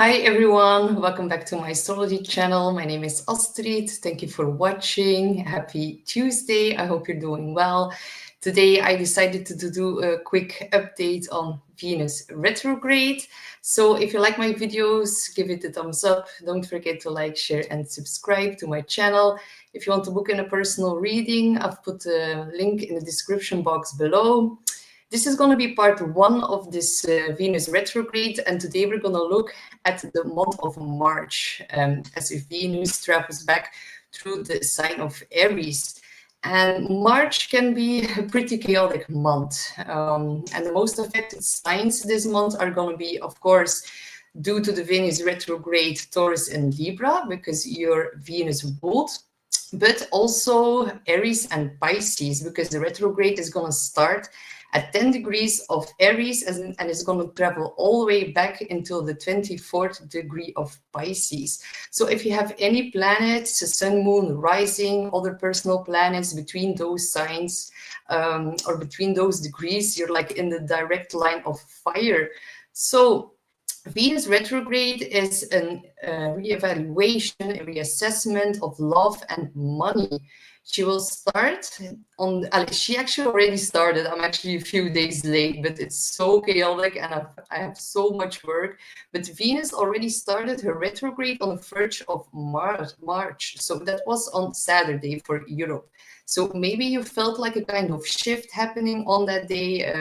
Hi everyone, welcome back to my astrology channel. My name is Astrid. Thank you for watching. Happy Tuesday. I hope you're doing well. Today I decided to do a quick update on Venus retrograde. So if you like my videos, give it a thumbs up. Don't forget to like, share and subscribe to my channel. If you want to book in a personal reading, I've put a link in the description box below. This is going to be part one of this Venus retrograde, and today we're going to look at the month of March as Venus travels back through the sign of Aries. And March can be a pretty chaotic month, and the most affected signs this month are going to be, of course, due to the Venus retrograde, Taurus and Libra, because your Venus ruled, but also Aries and Pisces, because the retrograde is going to start at 10 degrees of Aries and it's going to travel all the way back until the 24th degree of Pisces. So if you have any planets, sun, moon, rising, other personal planets between those signs or between those degrees, you're like in the direct line of fire. So Venus retrograde is a reevaluation, a reassessment of love and money. She will start on, she actually already started. I'm actually a few days late, but it's so chaotic and I have so much work. But Venus already started her retrograde on the 1st of March. So that was on Saturday for Europe. So maybe you felt like a kind of shift happening on that day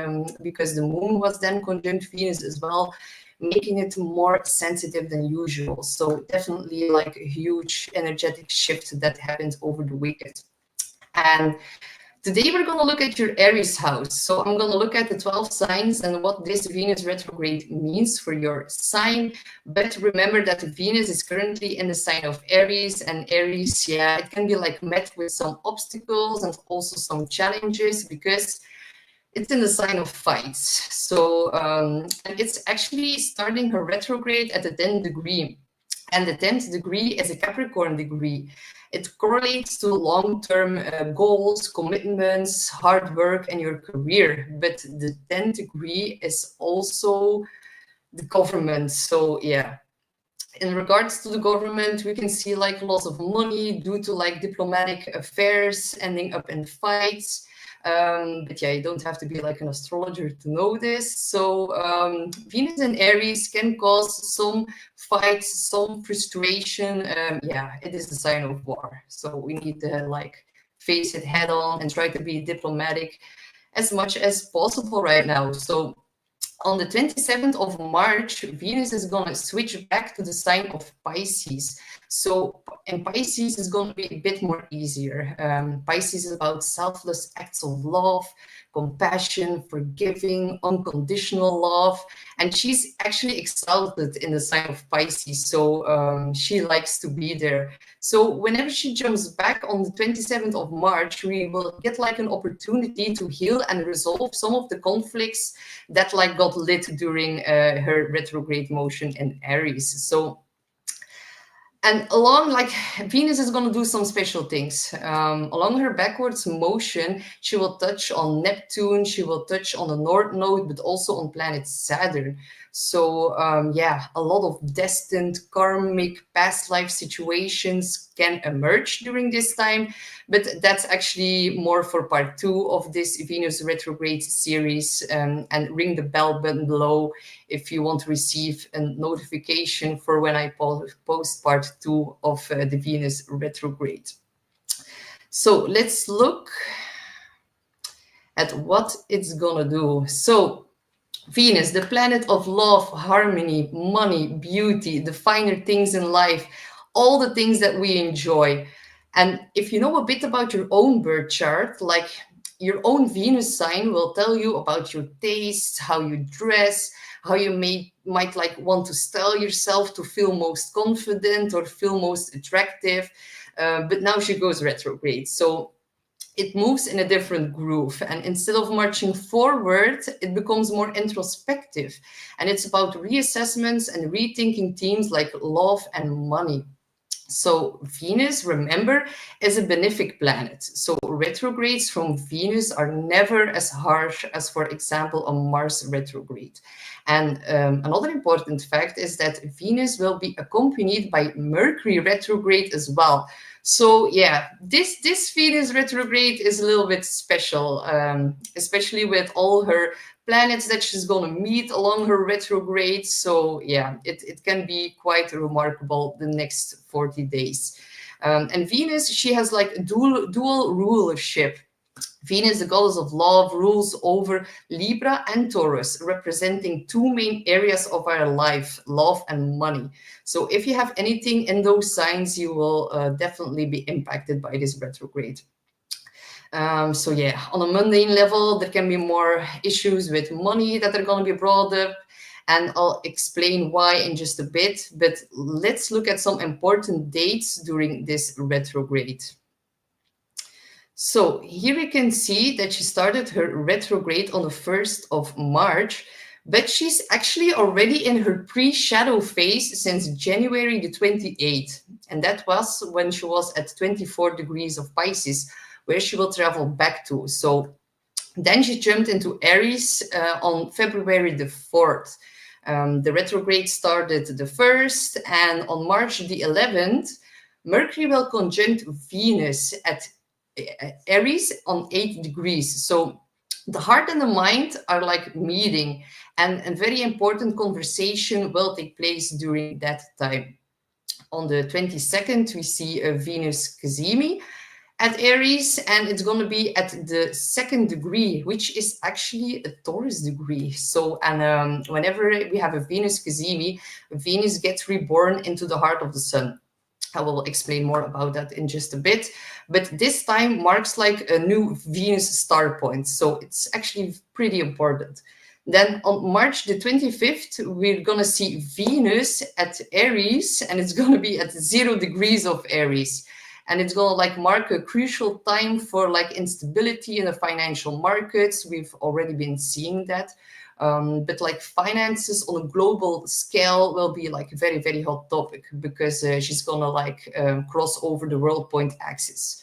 because the moon was then conjunct Venus as well, making it more sensitive than usual. So definitely like a huge energetic shift that happened over the weekend. And today we're going to look at your Aries house. So I'm going to look at the 12 signs and what this Venus retrograde means for your sign. But remember that Venus is currently in the sign of Aries, and Aries, yeah, it can be like met with some obstacles and also some challenges because it's in the sign of fights. So and it's actually starting her retrograde at the 10th degree. And the 10th degree is a Capricorn degree. It correlates to long-term goals, commitments, hard work, and your career. But the 10th degree is also the government. So yeah, in regards to the government, we can see like loss of money due to like diplomatic affairs ending up in fights. But yeah, you don't have to be like an astrologer to know this. So Venus and Aries can cause some fights, some frustration. Yeah, it is a sign of war. So we need to like face it head on and try to be diplomatic as much as possible right now. So on the 27th of March, Venus is going to switch back to the sign of Pisces. So in Pisces is going to be a bit more easier. Pisces is about selfless acts of love, compassion, forgiving, unconditional love. And she's actually exalted in the sign of Pisces. So she likes to be there. So whenever she jumps back on the 27th of March, we will get like an opportunity to heal and resolve some of the conflicts that like got lit during her retrograde motion in Aries. So, and along like Venus is going to do some special things. Along her backwards motion, she will touch on Neptune, she will touch on the North Node, but also on planet Saturn. So yeah, a lot of destined karmic past life situations can emerge during this time, but that's actually more for part 2 of this Venus retrograde series. And ring the bell button below if you want to receive a notification for when I post part 2 of the Venus retrograde. So let's look at what it's gonna do. So Venus, the planet of love, harmony, money, beauty, the finer things in life, all the things that we enjoy. And if you know a bit about your own birth chart, like your own Venus sign will tell you about your taste, how you dress, how you might like want to style yourself to feel most confident or feel most attractive. But now she goes retrograde. So it moves in a different groove, and instead of marching forward, it becomes more introspective, and it's about reassessments and rethinking themes like love and money. So Venus, remember, is a benefic planet. So retrogrades from Venus are never as harsh as, for example, a Mars retrograde. And another important fact is that Venus will be accompanied by Mercury retrograde as well. So yeah, this Venus retrograde is a little bit special, especially with all her planets that she's going to meet along her retrograde. So yeah, it can be quite remarkable the next 40 days. And Venus, she has like a dual rulership. Venus, the goddess of love, rules over Libra and Taurus, representing two main areas of our life, love and money. So if you have anything in those signs, you will definitely be impacted by this retrograde. So yeah, on a mundane level, there can be more issues with money that are going to be brought up, and I'll explain why in just a bit. But let's look at some important dates during this retrograde. So here we can see that she started her retrograde on the 1st of March, but she's actually already in her pre-shadow phase since January the 28th. And that was when she was at 24 degrees of Pisces, where she will travel back to. So then she jumped into Aries on February the 4th. The retrograde started the 1st, and on March the 11th, Mercury will conjunct Venus at Aries on 8 degrees. So the heart and the mind are like meeting, and a very important conversation will take place during that time. On the 22nd, we see a Venus CAZIMI at Aries, and it's going to be at the 2nd degree, which is actually a Taurus degree. So, and whenever we have a Venus CAZIMI, Venus gets reborn into the heart of the sun. I will explain more about that in just a bit. But this time marks like a new Venus star point. So it's actually pretty important. Then on March the 25th, we're going to see Venus at Aries, and it's going to be at 0 degrees of Aries. And it's going to like mark a crucial time for like instability in the financial markets. We've already been seeing that. But like finances on a global scale will be like a very, very hot topic, because she's gonna like cross over the world point axis.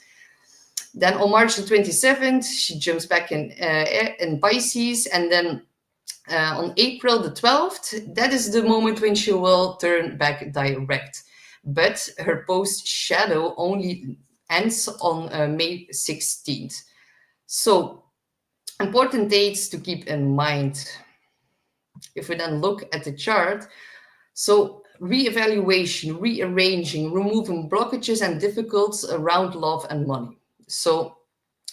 Then on March the 27th, she jumps back in Pisces, and then on April the 12th, that is the moment when she will turn back direct. But her post shadow only ends on May 16th. So important dates to keep in mind. If we then look at the chart, so reevaluation, rearranging, removing blockages and difficulties around love and money. So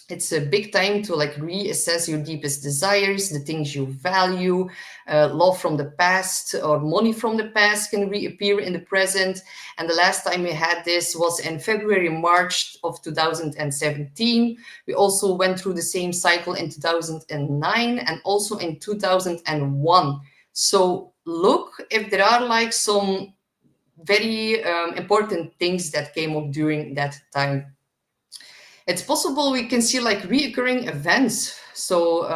it's a big time to like reassess your deepest desires, the things you value. Love from the past or money from the past can reappear in the present. And the last time we had this was in February, March of 2017. We also went through the same cycle in 2009 and also in 2001. So look if there are like some very important things that came up during that time. It's possible we can see like reoccurring events. So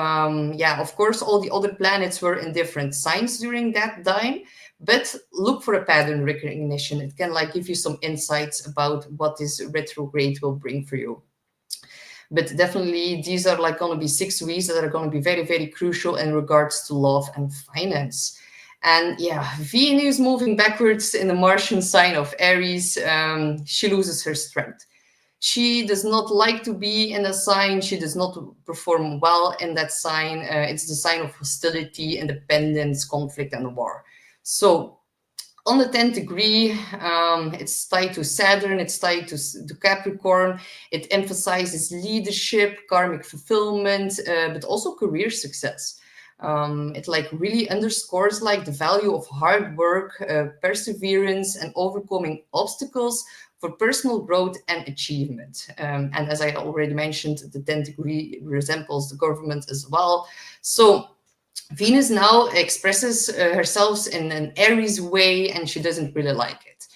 yeah, of course, all the other planets were in different signs during that time, but look for a pattern recognition. It can like give you some insights about what this retrograde will bring for you. But definitely these are like going to be 6 weeks that are going to be very, very crucial in regards to love and finance. And yeah, Venus moving backwards in the Martian sign of Aries, she loses her strength. She does not like to be in a sign. She does not perform well in that sign. It's the sign of hostility, independence, conflict, and war. So on the 10th degree, it's tied to Saturn. It's tied to Capricorn. It emphasizes leadership, karmic fulfillment, but also career success. It like really underscores like the value of hard work, perseverance, and overcoming obstacles for personal growth and achievement. And as I already mentioned, the 10th degree resembles the government as well. So Venus now expresses herself in an Aries way, and she doesn't really like it.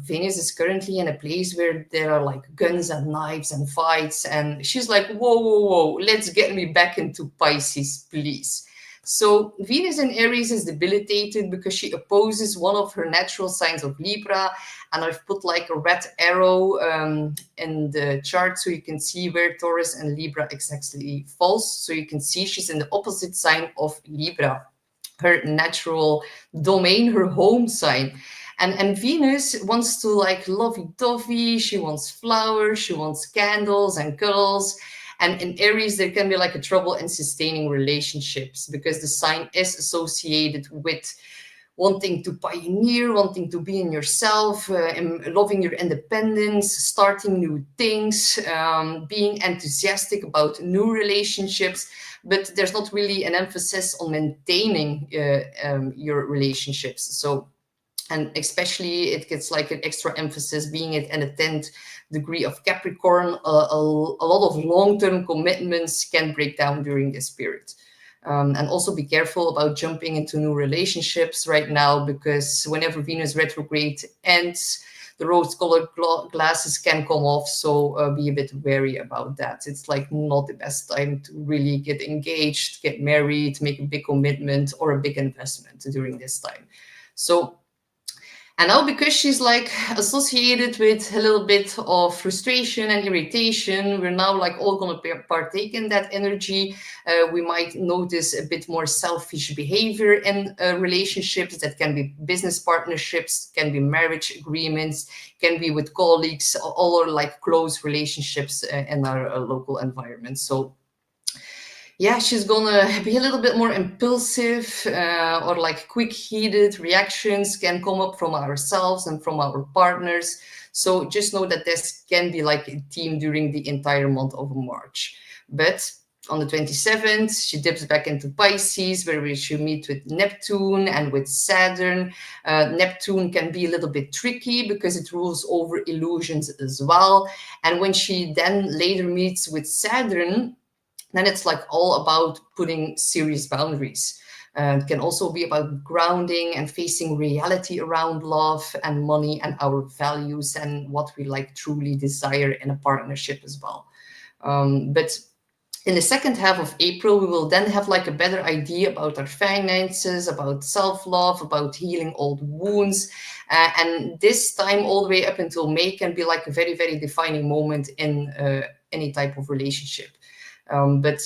Venus is currently in a place where there are like guns and knives and fights, and she's like, whoa, whoa, whoa, let's get me back into Pisces, please. So Venus in Aries is debilitated because she opposes one of her natural signs of Libra. And I've put like a red arrow in the chart so you can see where Taurus and Libra exactly falls. So you can see she's in the opposite sign of Libra, her natural domain, her home sign. And Venus wants to like lovey-dovey, she wants flowers, she wants candles and cuddles. And in Aries, there can be like a trouble in sustaining relationships because the sign is associated with wanting to pioneer, wanting to be in yourself, loving your independence, starting new things, being enthusiastic about new relationships. But there's not really an emphasis on maintaining your relationships. So, and especially it gets like an extra emphasis being it in a 10th degree of Capricorn. A lot of long-term commitments can break down during this period. And also be careful about jumping into new relationships right now, because whenever Venus retrograde ends, the rose-colored glasses can come off. So be a bit wary about that. It's like not the best time to really get engaged, get married, make a big commitment or a big investment during this time. So, and now because she's like associated with a little bit of frustration and irritation, we're now like all going to partake in that energy. We might notice a bit more selfish behavior in relationships. That can be business partnerships, can be marriage agreements, can be with colleagues, all our like close relationships in our local environment. So yeah, she's gonna be a little bit more impulsive or like quick-heated reactions can come up from ourselves and from our partners. So just know that this can be like a theme during the entire month of March. But on the 27th, she dips back into Pisces, where we should meet with Neptune and with Saturn. Neptune can be a little bit tricky because it rules over illusions as well. And when she then later meets with Saturn, then it's like all about putting serious boundaries. It can also be about grounding and facing reality around love and money and our values and what we like truly desire in a partnership as well. But in the second half of April, we will then have like a better idea about our finances, about self-love, about healing old wounds. And this time all the way up until May can be like a very, very defining moment in any type of relationship. But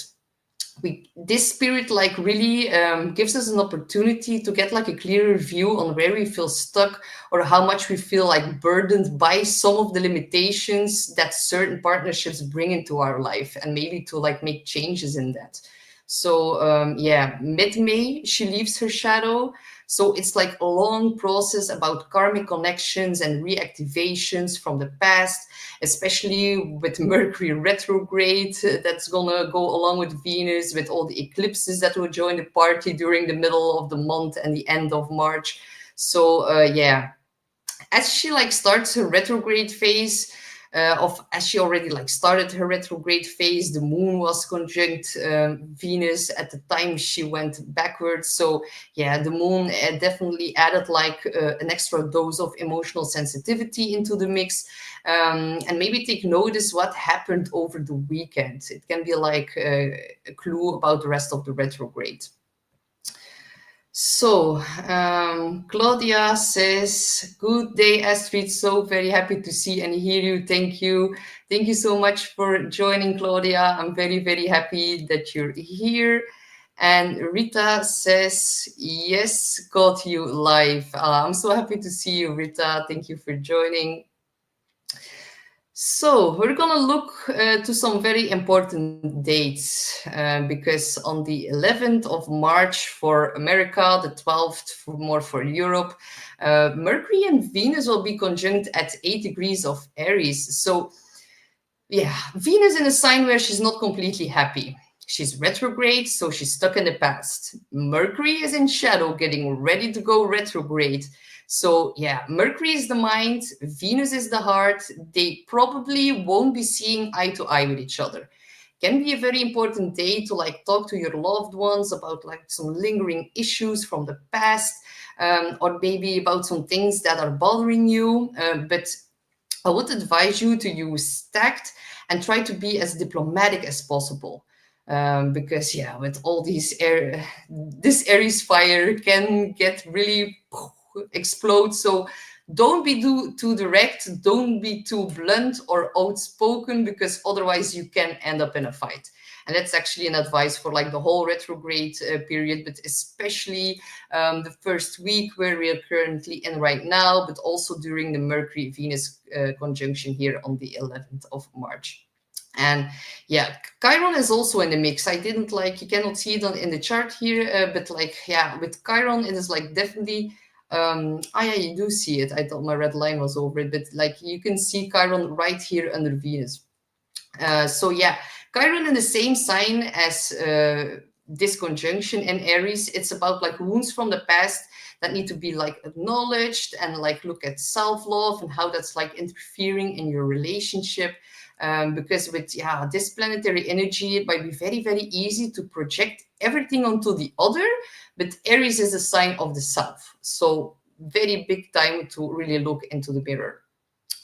this spirit like really gives us an opportunity to get like a clearer view on where we feel stuck or how much we feel like burdened by some of the limitations that certain partnerships bring into our life, and maybe to like make changes in that. So yeah, mid-May, she leaves her shadow. So it's like a long process about karmic connections and reactivations from the past, especially with Mercury retrograde. That's gonna go along with Venus, with all the eclipses that will join the party during the middle of the month and the end of March. So yeah, as she like starts her retrograde phase, as she already like started her retrograde phase, the moon was conjunct Venus at the time she went backwards. So yeah, the moon definitely added like an extra dose of emotional sensitivity into the mix. And maybe take notice what happened over the weekend. It can be like a clue about the rest of the retrograde. So, Claudia says, good day, Astrid. So very happy to see and hear you. Thank you. Thank you so much for joining, Claudia. I'm very, very happy that you're here. And Rita says, yes, got you live. I'm so happy to see you, Rita. Thank you for joining. So we're going to look to some very important dates because on the 11th of March for America, the 12th more for Europe, Mercury and Venus will be conjunct at 8 degrees of Aries. So yeah, Venus in a sign where she's not completely happy. She's retrograde, so she's stuck in the past. Mercury is in shadow, getting ready to go retrograde. So yeah, Mercury is the mind, Venus is the heart. They probably won't be seeing eye to eye with each other. Can be a very important day to like talk to your loved ones about like some lingering issues from the past, or maybe about some things that are bothering you. But I would advise you to use tact and try to be as diplomatic as possible. because yeah, with all these this Aries fire can get really explode. So don't be too direct, don't be too blunt or outspoken, because otherwise you can end up in a fight. And that's actually an advice for like the whole retrograde period, but especially the first week where we are currently in right now, but also during the Mercury Venus conjunction here on the 11th of March. And yeah, Chiron is also in the mix. I didn't like, you cannot see it in the chart here, but like, yeah, with Chiron, it is like definitely, yeah, you do see it. I thought my red line was over it, but like you can see Chiron right here under Venus. So yeah, Chiron in the same sign as this conjunction in Aries. It's about like wounds from the past that need to be like acknowledged, and like look at self-love and how that's like interfering in your relationship. Because with this planetary energy, it might be very, very easy to project everything onto the other, but Aries is a sign of the self. So very big time to really look into the mirror.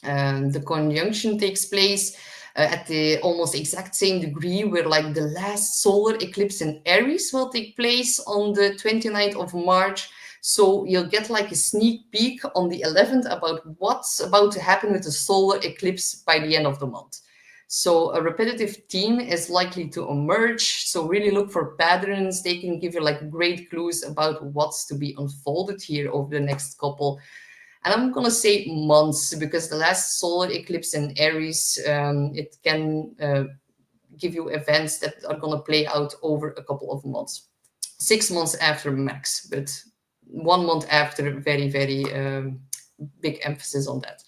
The conjunction takes place at the almost exact same degree where like the last solar eclipse in Aries will take place on the 29th of March. So you'll get like a sneak peek on the 11th about what's about to happen with the solar eclipse by the end of the month. So a repetitive theme is likely to emerge. So really look for patterns. They can give you like great clues about what's to be unfolded here over the next couple, and I'm going to say months, because the last solar eclipse in Aries, it can give you events that are going to play out over a couple of months. 6 months after max, but 1 month after, very, very big emphasis on that.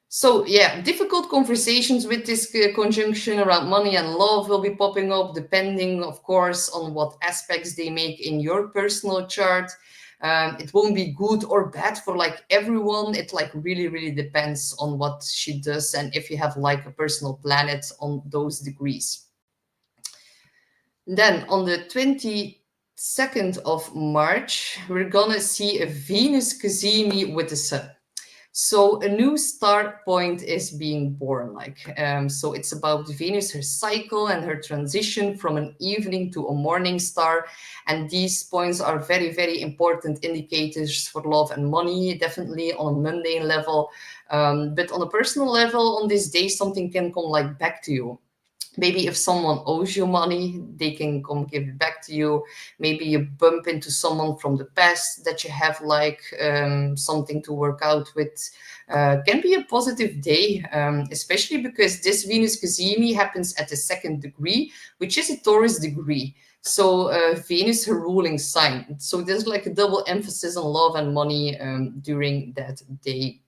So yeah, difficult conversations with this conjunction around money and love will be popping up, depending, of course, on what aspects they make in your personal chart. It won't be good or bad for like everyone. It like really, really depends on what she does and if you have like a personal planet on those degrees. Then on the 22nd of March, we're gonna see a Venus CAZIMI with the Sun. So a new start point is being born, so it's about Venus, her cycle and her transition from an evening to a morning star. And these points are very, very important indicators for love and money, definitely on a mundane level. But on a personal level, on this day, something can come like back to you. Maybe if someone owes you money, they can come give it back to you. Maybe you bump into someone from the past that you have like something to work out with. Can be a positive day, especially because this Venus CAZIMI happens at the 2nd degree, which is a Taurus degree. So Venus, her ruling sign. So there's like a double emphasis on love and money during that day.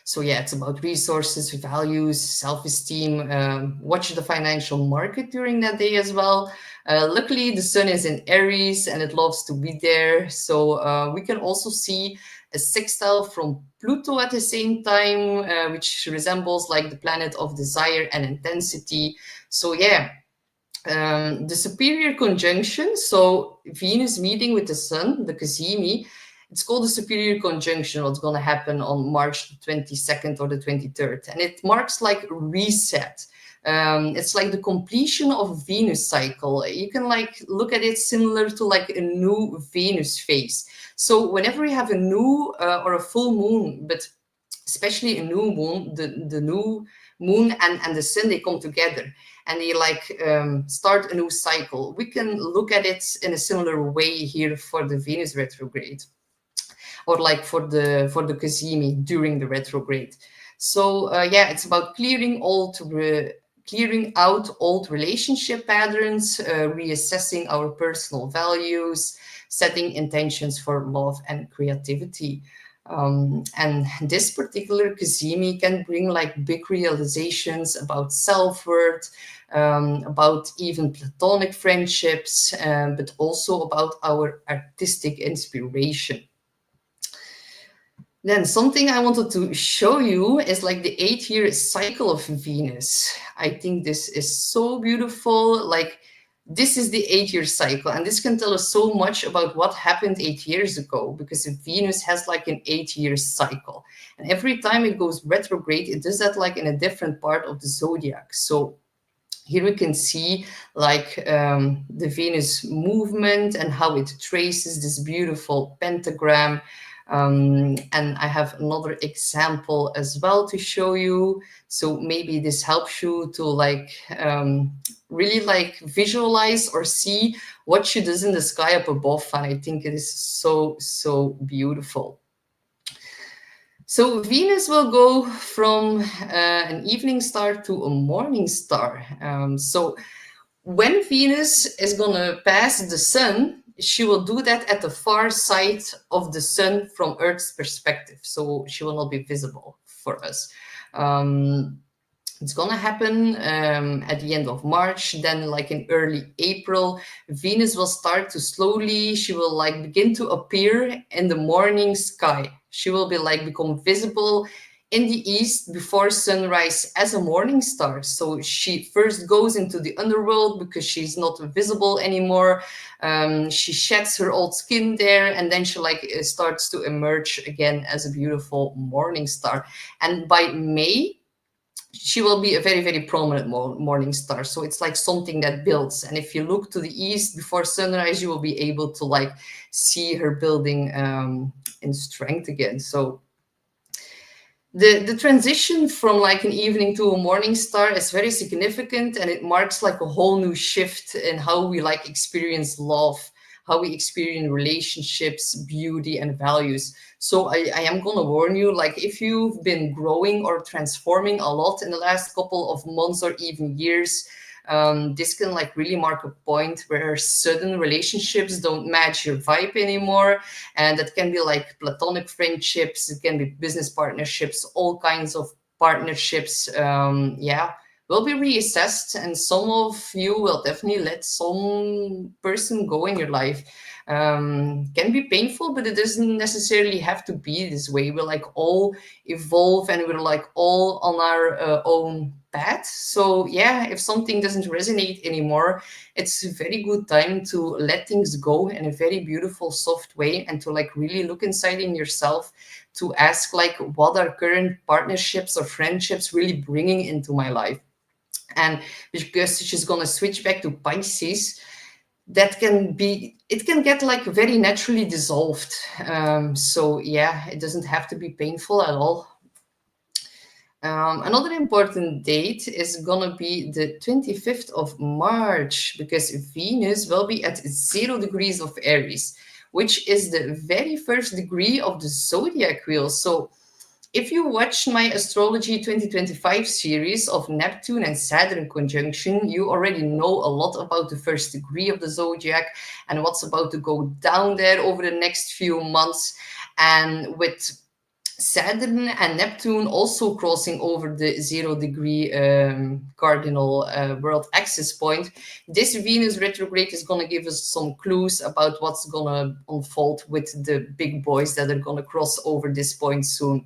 So yeah, it's about resources, values, self-esteem. Watch the financial market during that day as well. Luckily, the sun is in Aries and it loves to be there. So we can also see a sextile from Pluto at the same time, which resembles like the planet of desire and intensity. So yeah, the superior conjunction, so Venus meeting with the sun, the CAZIMI, it's called the superior conjunction, what's going to happen on March the 22nd or the 23rd. And it marks like reset. It's like the completion of Venus cycle. You can like look at it similar to like a new Venus phase. So whenever you have a new or a full moon, but especially a new moon, the new moon and the sun, they come together and they like start a new cycle. We can look at it in a similar way here for the Venus retrograde, or like for the CAZIMI during the retrograde. So yeah, it's about clearing out old relationship patterns, reassessing our personal values, setting intentions for love and creativity. And this particular CAZIMI can bring like big realizations about self-worth, about even platonic friendships, but also about our artistic inspiration. Then something I wanted to show you is like the 8-year cycle of Venus. I think this is so beautiful. Like this is the 8-year cycle, and this can tell us so much about what happened 8 years ago, because Venus has like an 8-year cycle. And every time it goes retrograde, it does that like in a different part of the zodiac. So Here we can see like the Venus movement and how it traces this beautiful pentagram. And I have another example as well to show you. So maybe this helps you to like really like visualize or see what she does in the sky up above. And I think it is so, so beautiful. So Venus will go from an evening star to a morning star. So when Venus is going to pass the sun, she will do that at the far side of the sun from Earth's perspective. So she will not be visible for us. It's going to happen at the end of March. Then like in early April, Venus will start to slowly, she will like begin to appear in the morning sky. She will be like become visible in the east before sunrise as a morning star. So she first goes into the underworld because she's not visible anymore. She sheds her old skin there, and then she like starts to emerge again as a beautiful morning star. And by May, she will be a very, very prominent morning star. So it's like something that builds. And if you look to the east before sunrise, you will be able to like see her building in strength again. So the transition from like an evening to a morning star is very significant, and it marks like a whole new shift in how we like experience love, how we experience relationships, beauty, and values. So I am going to warn you, like if you've been growing or transforming a lot in the last couple of months or even years, this can like really mark a point where sudden relationships don't match your vibe anymore. And that can be like platonic friendships, it can be business partnerships, all kinds of partnerships. Will be reassessed, and some of you will definitely let some person go in your life. Can be painful, but it doesn't necessarily have to be this way. We're like all evolve, and we're like all on our own path. So yeah, if something doesn't resonate anymore, it's a very good time to let things go in a very beautiful, soft way, and to like really look inside in yourself to ask like, what are current partnerships or friendships really bringing into my life? And because she's going to switch back to Pisces, that can be, it can get like very naturally dissolved. So yeah, it doesn't have to be painful at all. Another important date is gonna be the 25th of March, because Venus will be at 0 degrees of Aries, which is the very first degree of the zodiac wheel. So if you watch my Astrology 2025 series of Neptune and Saturn conjunction, you already know a lot about the first degree of the zodiac and what's about to go down there over the next few months. And with Saturn and Neptune also crossing over the 0 degree cardinal world axis point, this Venus retrograde is going to give us some clues about what's going to unfold with the big boys that are going to cross over this point soon.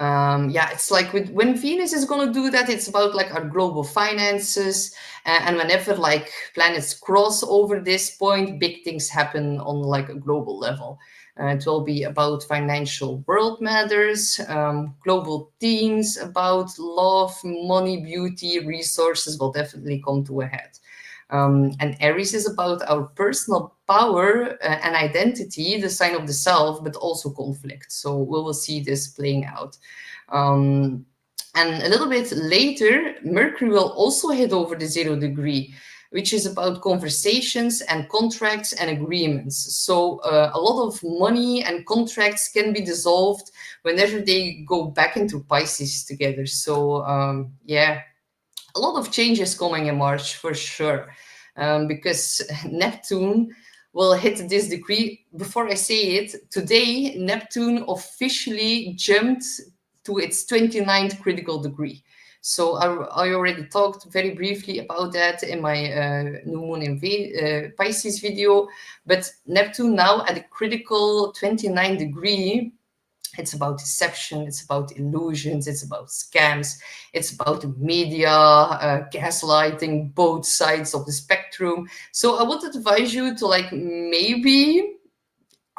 It's like when Venus is going to do that, it's about like our global finances, and whenever like planets cross over this point, big things happen on like a global level. It will be about financial world matters, global themes about love, money, beauty, resources will definitely come to a head. And Aries is about our personal power and identity, the sign of the self, but also conflict. So we will see this playing out. And a little bit later, Mercury will also head over the 0 degree, which is about conversations and contracts and agreements. So a lot of money and contracts can be dissolved whenever they go back into Pisces together. So a lot of changes coming in March for sure, because Neptune will hit this degree. Before I say it, today Neptune officially jumped to its 29th critical degree. So I already talked very briefly about that in my new moon in Pisces video, but Neptune now at a critical 29 degree. It's about deception, it's about illusions, it's about scams, it's about the media, gaslighting, both sides of the spectrum. So I would advise you to like maybe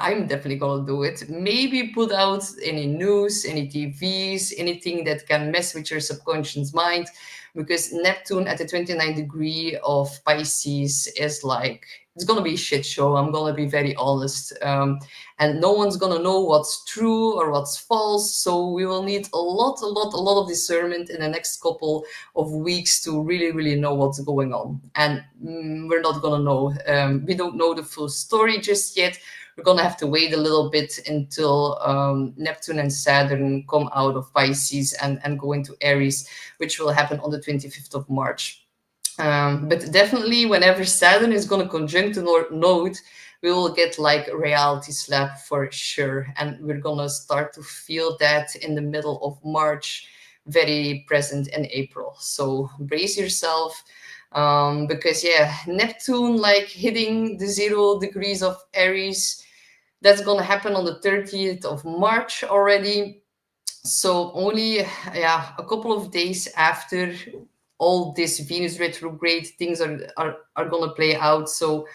I'm definitely gonna do it. Maybe put out any news, any TVs, anything that can mess with your subconscious mind, because Neptune at the 29th degree of Pisces is like, it's gonna be a shit show. I'm gonna be very honest. And no one's gonna know what's true or what's false. So we will need a lot of discernment in the next couple of weeks to really, really know what's going on. And we're not gonna know. We don't know the full story just yet. We're gonna have to wait a little bit until Neptune and Saturn come out of Pisces and go into Aries, which will happen on the 25th of March. But definitely whenever Saturn is going to conjunct the node, we will get like a reality slap for sure. And we're going to start to feel that in the middle of March, very present in April. So brace yourself, because yeah, Neptune like hitting the 0 degrees of Aries, that's going to happen on the 30th of March already. So only a couple of days after all this Venus retrograde things are going to play out. So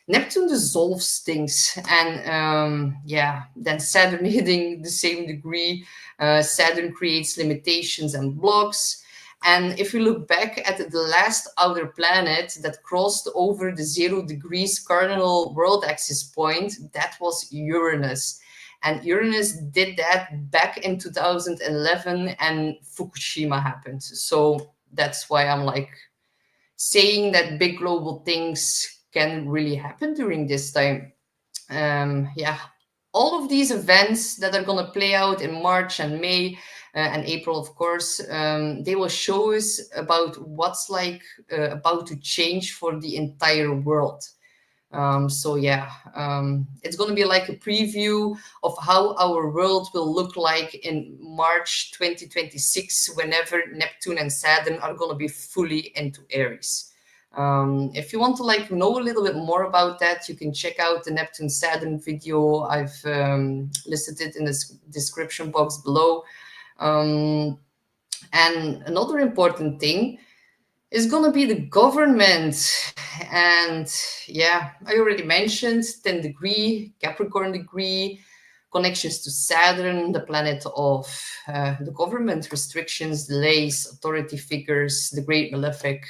Neptune dissolves things, and then Saturn hitting the same degree. Saturn creates limitations and blocks. And if we look back at the last outer planet that crossed over the 0 degrees cardinal world axis point, that was Uranus. And Uranus did that back in 2011, and Fukushima happened. So that's why I'm like saying that big global things can really happen during this time. All of these events that are going to play out in March and May and April, of course, they will show us about what's like about to change for the entire world. It's going to be like a preview of how our world will look like in March 2026, whenever Neptune and Saturn are going to be fully into Aries. If you want to like know a little bit more about that, you can check out the Neptune Saturn video. I've listed it in the description box below. And another important thing is going to be the government. And yeah, I already mentioned 10 degree, Capricorn degree, connections to Saturn, the planet of the government, restrictions, delays, authority figures, the great malefic.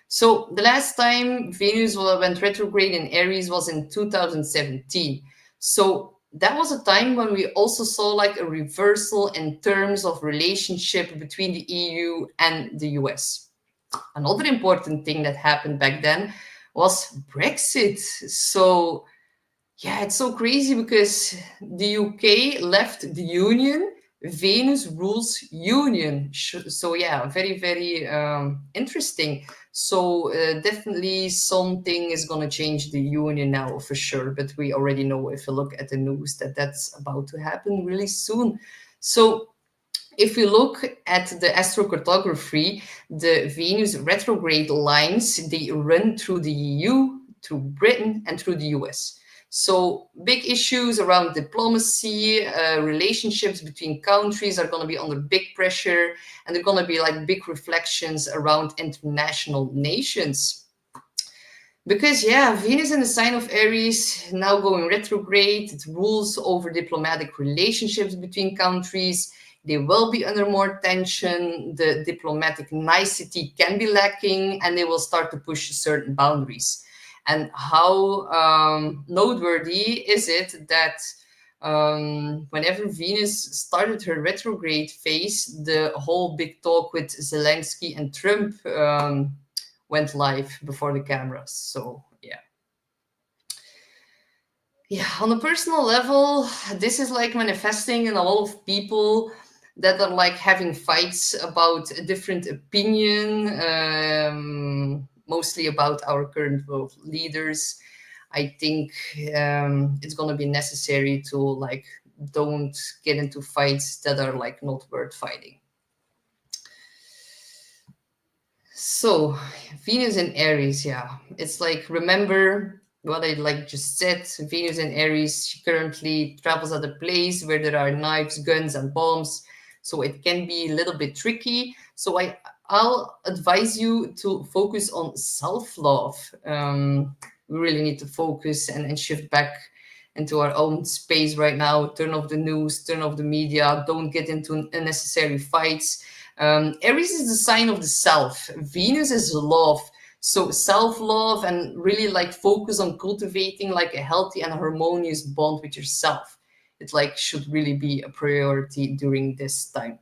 So the last time Venus went retrograde in Aries was in 2017. So that was a time when we also saw like a reversal in terms of relationship between the EU and the US. Another important thing that happened back then was Brexit. So yeah, it's so crazy because the UK left the Union, Venus rules Union. So yeah, very, very interesting. So definitely something is going to change the Union now for sure. But we already know, if you look at the news, that that's about to happen really soon. So if we look at the astrocartography, the Venus retrograde lines, they run through the EU, through Britain, and through the US. So big issues around diplomacy, relationships between countries are going to be under big pressure, and they're going to be like big reflections around international nations. Because yeah, Venus in the sign of Aries, now going retrograde, it rules over diplomatic relationships between countries. They will be under more tension, the diplomatic nicety can be lacking, and they will start to push certain boundaries. And how noteworthy is it that whenever Venus started her retrograde phase, the whole big talk with Zelensky and Trump went live before the cameras. So yeah, on a personal level, this is like manifesting in a lot of people that are like having fights about a different opinion, mostly about our current world leaders. I think it's going to be necessary to like don't get into fights that are like not worth fighting. So Venus in Aries, yeah, it's like, remember what I like just said, Venus in Aries, she currently travels at a place where there are knives, guns, and bombs. So it can be a little bit tricky. So I'll advise you to focus on self-love. We really need to focus and shift back into our own space right now. Turn off the news, turn off the media, don't get into unnecessary fights. Aries is the sign of the self. Venus is love. So self-love, and really like focus on cultivating like a healthy and harmonious bond with yourself. It like should really be a priority during this time.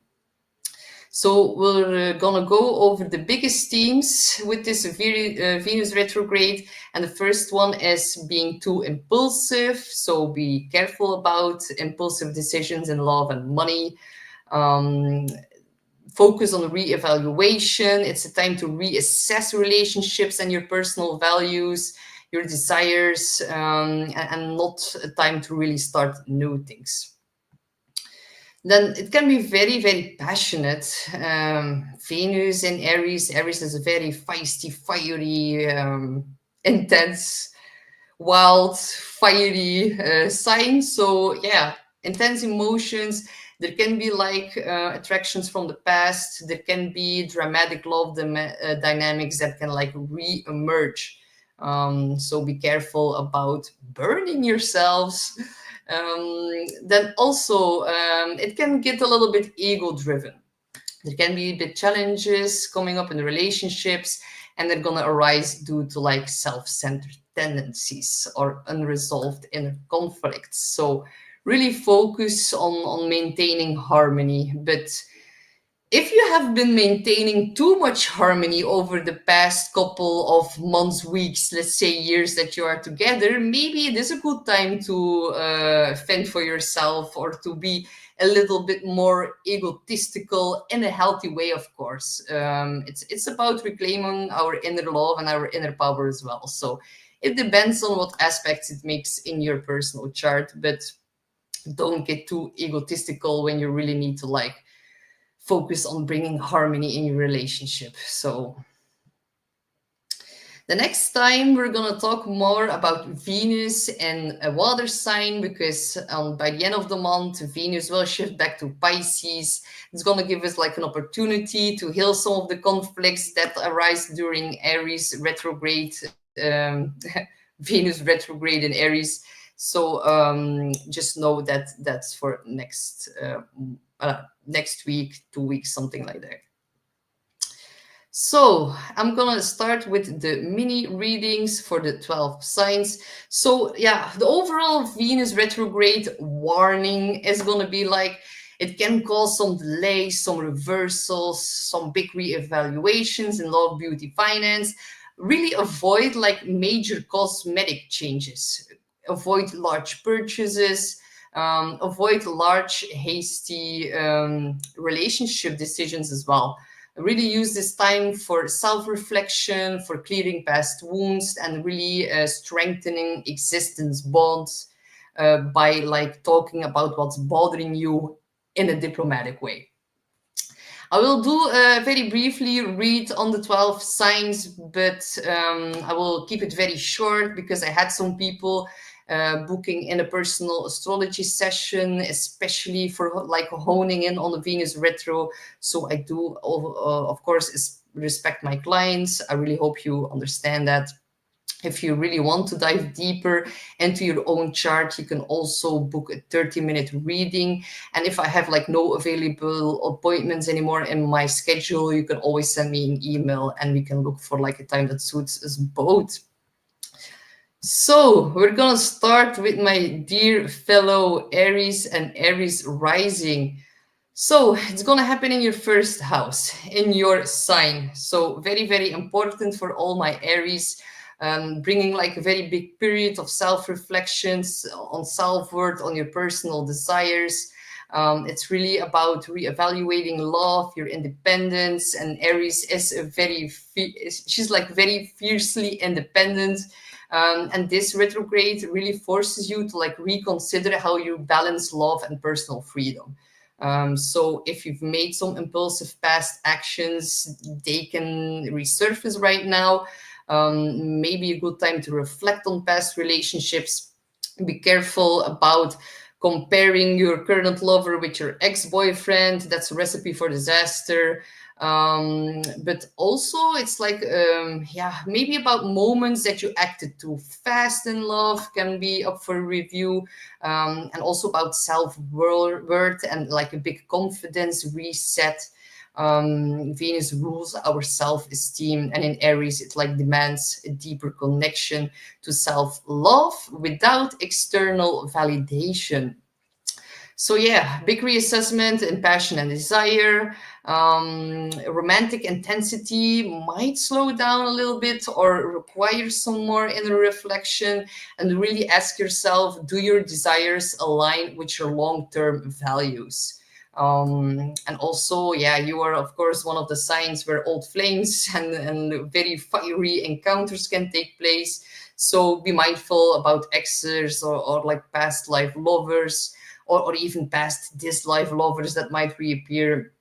So we're gonna go over the biggest themes with this Venus retrograde. And the first one is being too impulsive. So be careful about impulsive decisions in love and money. Focus on re-evaluation. It's a time to reassess relationships and your personal values, your desires, and not a time to really start new things. Then it can be very, very passionate. Venus in Aries. Aries is a very feisty, fiery, intense, wild, fiery sign. So yeah, intense emotions. There can be like attractions from the past. There can be dramatic love dynamics that can like re-emerge. So be careful about burning yourselves. Then also it can get a little bit ego driven. There can be a bit challenges coming up in the relationships, and they're gonna arise due to like self-centered tendencies or unresolved inner conflicts. So really focus on maintaining harmony. But if you have been maintaining too much harmony over the past couple of months, weeks, let's say years that you are together, maybe it is a good time to fend for yourself, or to be a little bit more egotistical in a healthy way, of course. It's about reclaiming our inner love and our inner power as well. So it depends on what aspects it makes in your personal chart, but don't get too egotistical when you really need to like focus on bringing harmony in your relationship. So the next time we're going to talk more about Venus and a water sign, because by the end of the month, Venus will shift back to Pisces. It's going to give us like an opportunity to heal some of the conflicts that arise during Aries retrograde, Venus retrograde in Aries. So just know that that's for next week, 2 weeks, something like that. So I'm gonna start with the mini readings for the 12 signs. So yeah, the overall Venus retrograde warning is gonna be like, it can cause some delays, some reversals, some big re-evaluations in love, beauty, finance. Really avoid like major cosmetic changes. Avoid large purchases. Avoid large, hasty relationship decisions as well. Really use this time for self-reflection, for clearing past wounds, and really strengthening existence bonds by like talking about what's bothering you in a diplomatic way. I will do very briefly read on the 12 signs, but I will keep it very short because I had some people booking in a personal astrology session, especially for like honing in on the Venus retro. So I do, of course, respect my clients. I really hope you understand that. If you really want to dive deeper into your own chart, you can also book a 30-minute reading. And if I have like no available appointments anymore in my schedule, you can always send me an email and we can look for like a time that suits us both. So we're gonna start with my dear fellow Aries and Aries rising. So it's gonna happen in your first house, in your sign. So very, very important for all my Aries. Bringing like a very big period of self-reflections on self-worth, on your personal desires. It's really about re-evaluating love, your independence, and Aries is she's like very fiercely independent. And this retrograde really forces you to like reconsider how you balance love and personal freedom. So if you've made some impulsive past actions, they can resurface right now. Maybe a good time to reflect on past relationships. Be careful about comparing your current lover with your ex-boyfriend. That's a recipe for disaster. But also it's like, yeah, maybe about moments that you acted too fast in love can be up for review, and also about self-worth and like a big confidence reset. Venus rules our self-esteem, and in Aries it like demands a deeper connection to self-love without external validation. So yeah, big reassessment in passion and desire. Romantic intensity might slow down a little bit or require some more inner reflection, and really ask yourself, do your desires align with your long-term values? And also, yeah, you are of course one of the signs where old flames and very fiery encounters can take place. So be mindful about exes or like past life lovers, or even past this life lovers that might reappear,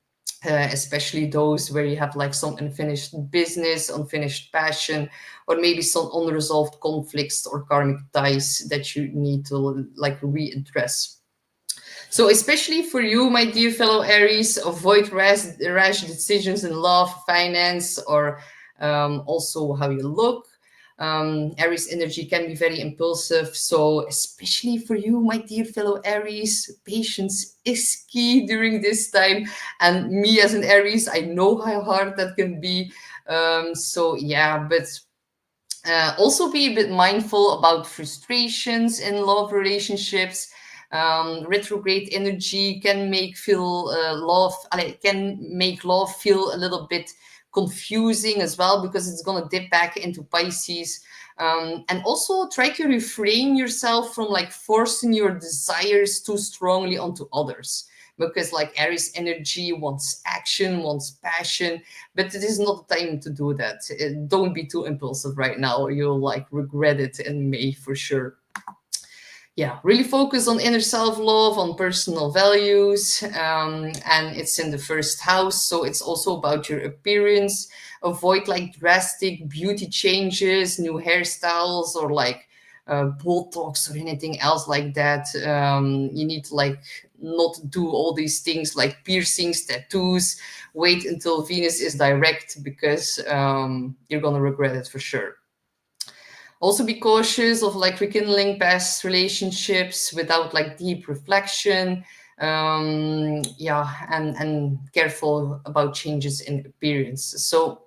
especially those where you have like some unfinished business, unfinished passion, or maybe some unresolved conflicts or karmic ties that you need to like readdress. So especially for you, my dear fellow Aries, avoid rash decisions in love, finance, or also how you look. Aries energy can be very impulsive. So especially for you, my dear fellow Aries, patience is key during this time. And me as an Aries, I know how hard that can be. So yeah, but also be a bit mindful about frustrations in love relationships. Retrograde energy can make feel love can make love feel a little bit confusing as well, because it's going to dip back into Pisces. And also try to refrain yourself from like forcing your desires too strongly onto others, because like Aries energy wants action, wants passion, but it is not the time to do that. Don't be too impulsive right now. You'll like regret it in May for sure. Yeah, really focus on inner self-love, on personal values, and it's in the first house, so it's also about your appearance. Avoid like drastic beauty changes, new hairstyles, or like Botox or anything else like that. You need to like not do all these things like piercings, tattoos. Wait until Venus is direct, because you're gonna regret it for sure. Also be cautious of like rekindling past relationships without like deep reflection. Yeah, and careful about changes in appearance. So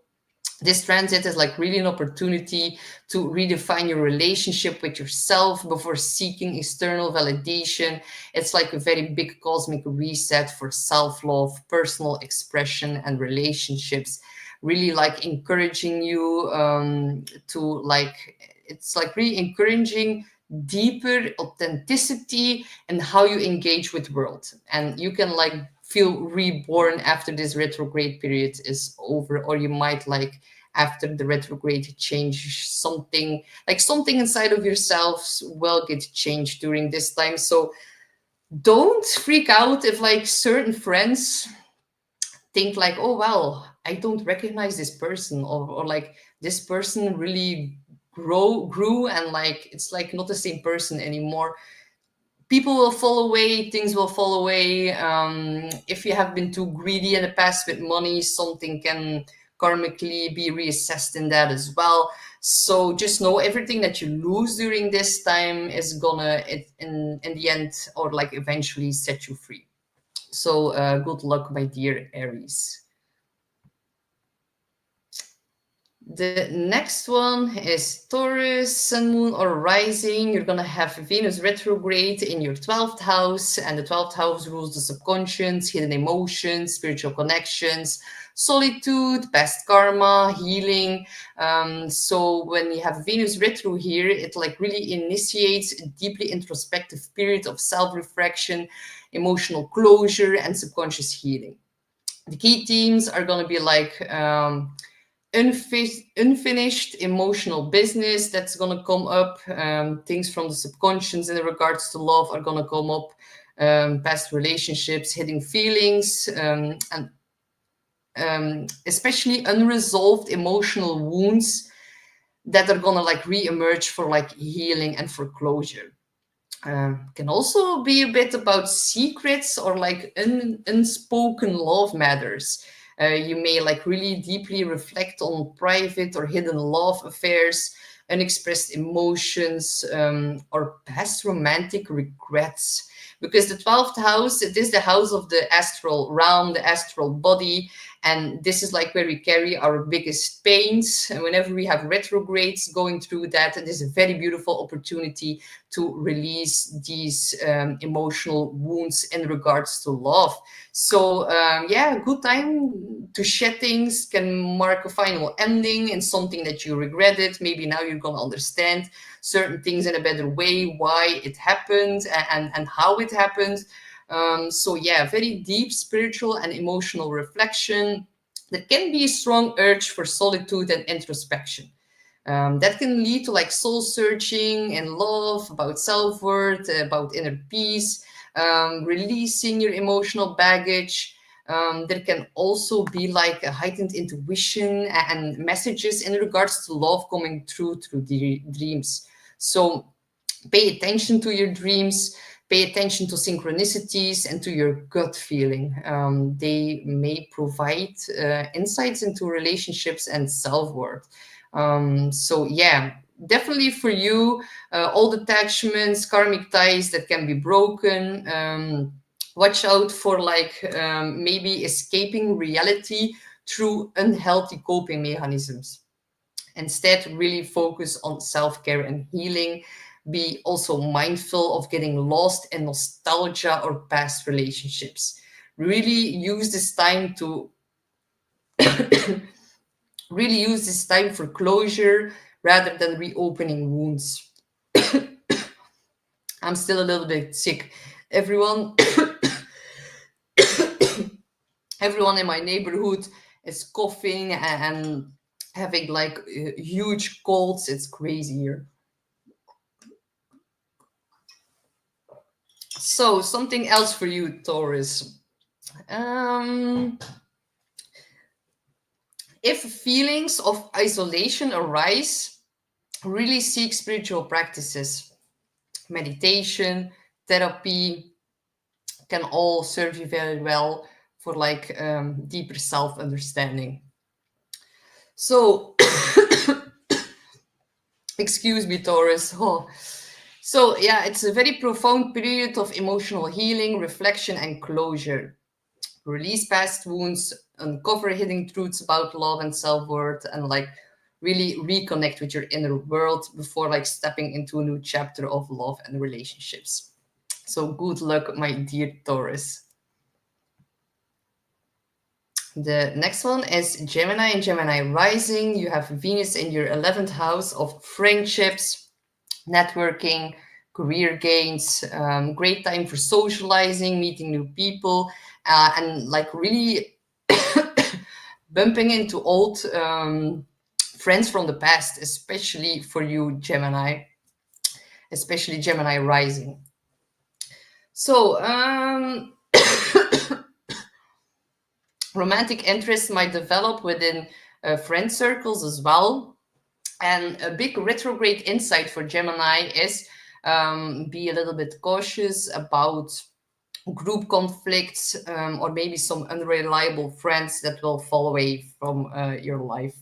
this transit is like really an opportunity to redefine your relationship with yourself before seeking external validation. It's like a very big cosmic reset for self-love, personal expression, and relationships. Really like encouraging you to like, it's like really encouraging deeper authenticity and how you engage with world, and you can like feel reborn after this retrograde period is over. Or you might like, after the retrograde change, something like something inside of yourselves will get changed during this time. So don't freak out if like certain friends think like, oh well, I don't recognize this person, or like this person really grew and like it's like not the same person anymore. People will fall away, things will fall away. If you have been too greedy in the past with money, something can karmically be reassessed in that as well. So just know everything that you lose during this time is gonna in the end, or like eventually, set you free. So good luck, my dear Aries. The next one is Taurus, Sun, Moon, or Rising. You're going to have Venus retrograde in your 12th house, and the 12th house rules the subconscious, hidden emotions, spiritual connections, solitude, past karma, healing. So when you have Venus retro here, it like really initiates a deeply introspective period of self-reflection, emotional closure, and subconscious healing. The key themes are going to be like unfinished emotional business that's going to come up. Things from the subconscious in regards to love are going to come up. Past relationships, hidden feelings, and especially unresolved emotional wounds that are going to like re-emerge for like healing and for closure. Can also be a bit about secrets or like unspoken love matters. You may like really deeply reflect on private or hidden love affairs, unexpressed emotions, or past romantic regrets. Because the 12th house, it is the house of the astral realm, the astral body, and this is like where we carry our biggest pains. And whenever we have retrogrades going through that, it is a very beautiful opportunity to release these emotional wounds in regards to love. So yeah, good time to shed things, can mark a final ending in something that you regretted. Maybe now you're going to understand certain things in a better way, why it happened and how it happened. So yeah, very deep spiritual and emotional reflection. There can be a strong urge for solitude and introspection. That can lead to like soul searching and love, about self-worth, about inner peace, releasing your emotional baggage. There can also be like a heightened intuition and messages in regards to love coming through the dreams. So pay attention to your dreams, pay attention to synchronicities and to your gut feeling. They may provide insights into relationships and self-worth. So yeah, definitely for you, old attachments, karmic ties that can be broken. Watch out for like maybe escaping reality through unhealthy coping mechanisms. Instead, really focus on self-care and healing. Be also mindful of getting lost in nostalgia or past relationships. Really use this time to really use this time for closure rather than reopening wounds. I'm still a little bit sick. Everyone, everyone in my neighborhood is coughing and having like huge colds. It's crazy here. So something else for you, Taurus. If feelings of isolation arise, really seek spiritual practices. Meditation, therapy can all serve you very well for like deeper self-understanding. So, excuse me, Taurus. Oh. So yeah, it's a very profound period of emotional healing, reflection, and closure. Release past wounds, uncover hidden truths about love and self-worth, and like really reconnect with your inner world before like stepping into a new chapter of love and relationships. So good luck, my dear Taurus. The next one is Gemini and Gemini rising. You have Venus in your 11th house of friendships, networking, career gains, great time for socializing, meeting new people, and like really bumping into old friends from the past, especially for you, Gemini, especially Gemini rising. So, romantic interest might develop within friend circles as well. And a big retrograde insight for Gemini is be a little bit cautious about group conflicts or maybe some unreliable friends that will fall away from your life.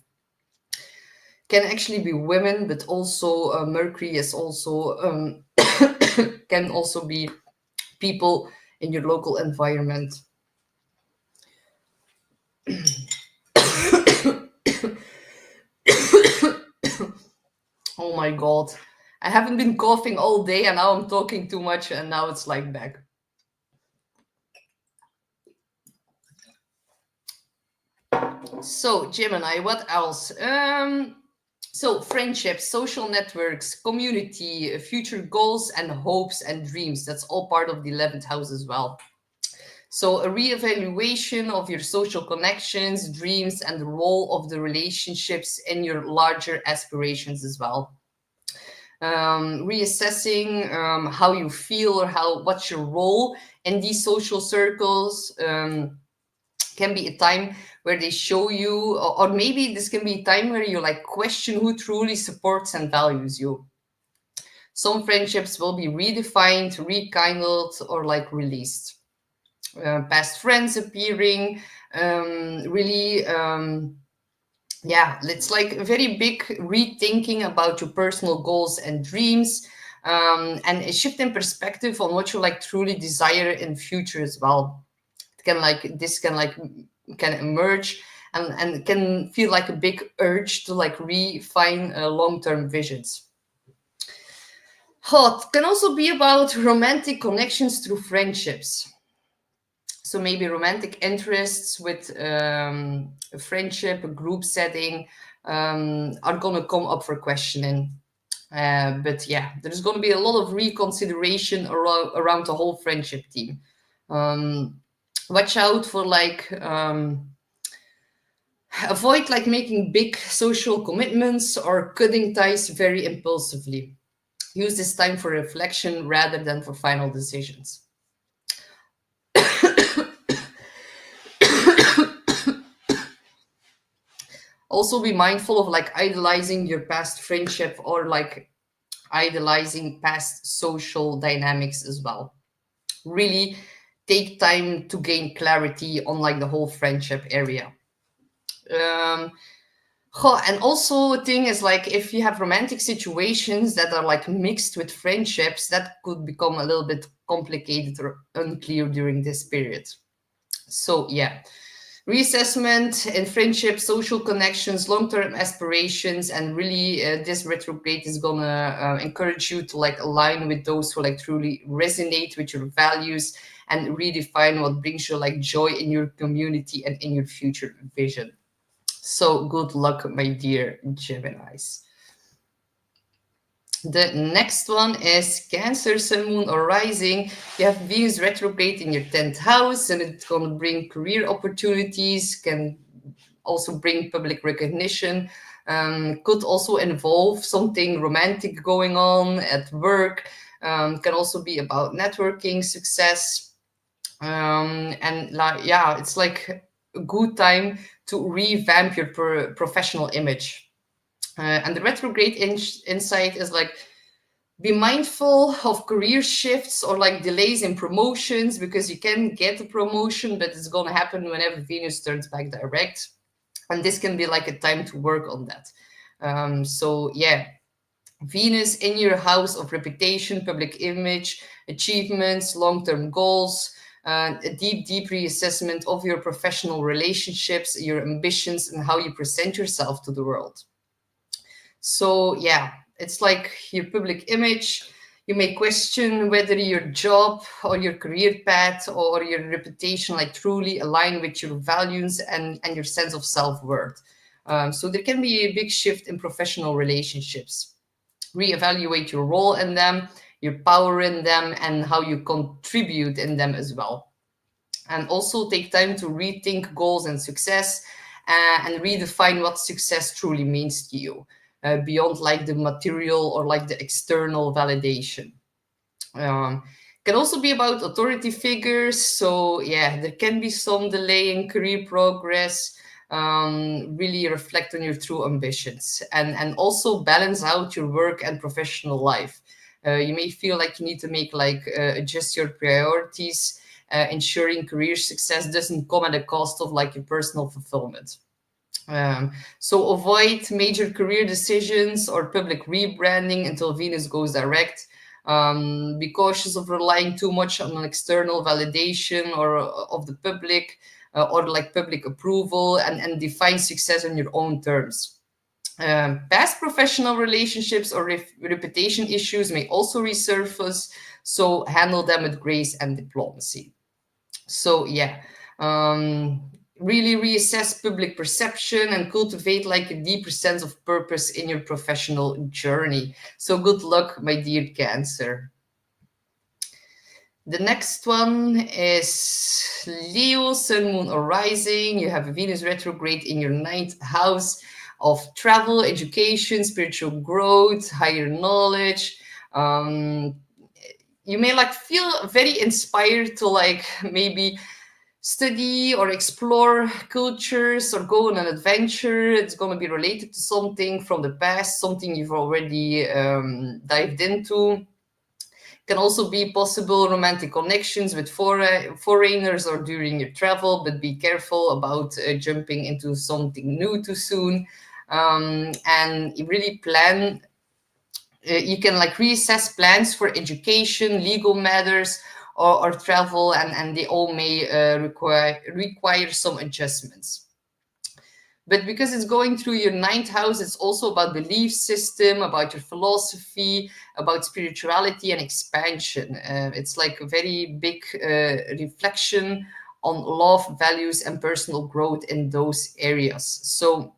Can actually be women, but also Mercury is also can also be people in your local environment. Oh my god, I haven't been coughing all day and now I'm talking too much and now it's like back. So Gemini, what else? So friendships, social networks, community, future goals and hopes and dreams. That's all part of the 11th house as well. So a reevaluation of your social connections, dreams, and the role of the relationships in your larger aspirations as well. Reassessing how you feel or what's your role in these social circles. Can be a time where they show you, or maybe this can be a time where you like question who truly supports and values you. Some friendships will be redefined, rekindled, or like released. Past friends appearing, Really, yeah, it's like a very big rethinking about your personal goals and dreams, and a shift in perspective on what you like truly desire in future as well. It can like this can like can emerge and can feel like a big urge to like refine long-term visions. Hot can also be about romantic connections through friendships. So maybe romantic interests with a friendship, a group setting, are gonna come up for questioning. But yeah, there's gonna be a lot of reconsideration around the whole friendship team. Watch out for like avoid like making big social commitments or cutting ties very impulsively. Use this time for reflection rather than for final decisions. Also be mindful of like idolizing your past friendship or like idolizing past social dynamics as well. Really take time to gain clarity on like the whole friendship area. um and also a thing is like if you have romantic situations that are like mixed with friendships, that could become a little bit complicated or unclear during this period. So yeah, reassessment in friendship, social connections, long-term aspirations, and really this retrograde is gonna encourage you to like align with those who like truly resonate with your values and redefine what brings you like joy in your community and in your future vision. So good luck, my dear Geminis. The next one is Cancer, Sun, Moon, or Rising. You have Venus retrograde in your 10th house, and it's going to bring career opportunities, can also bring public recognition, could also involve something romantic going on at work, can also be about networking, success. And like, yeah, it's like a good time to revamp your professional image. And the retrograde insight is like be mindful of career shifts or like delays in promotions, because you can get a promotion, but it's going to happen whenever Venus turns back direct. And this can be like a time to work on that. So yeah, Venus in your house of reputation, public image, achievements, long-term goals, a deep reassessment of your professional relationships, your ambitions, and how you present yourself to the world. So yeah, it's like your public image. You may question whether your job or your career path or your reputation like truly align with your values and your sense of self-worth. So there can be a big shift in professional relationships. Reevaluate your role in them, your power in them, and how you contribute in them as well. And also take time to rethink goals and success, and redefine what success truly means to you, beyond like the material or like the external validation. Can also be about authority figures. So yeah, there can be some delay in career progress. Really reflect on your true ambitions, and also balance out your work and professional life. You may feel like you need to make like adjust your priorities, ensuring career success doesn't come at the cost of like your personal fulfillment. So avoid major career decisions or public rebranding until Venus goes direct. Be cautious of relying too much on an external validation or of the public, or like public approval, and define success on your own terms. Past professional relationships or reputation issues may also resurface, so handle them with grace and diplomacy. So yeah, really reassess public perception and cultivate like a deeper sense of purpose in your professional journey. So good luck, my dear Cancer. The next one is Leo, Sun, Moon, or Rising. You have Venus retrograde in your 9th house of travel, education, spiritual growth, higher knowledge. You may like feel very inspired to like maybe study or explore cultures or go on an adventure. It's going to be related to something from the past, something you've already dived into. Can also be possible romantic connections with foreigners or during your travel, but be careful about jumping into something new too soon. And you really plan, you can like reassess plans for education, legal matters, or travel, and they all may require some adjustments. But because it's going through your ninth house, it's also about belief system, about your philosophy, about spirituality and expansion. It's like a very big reflection on love, values, and personal growth in those areas. So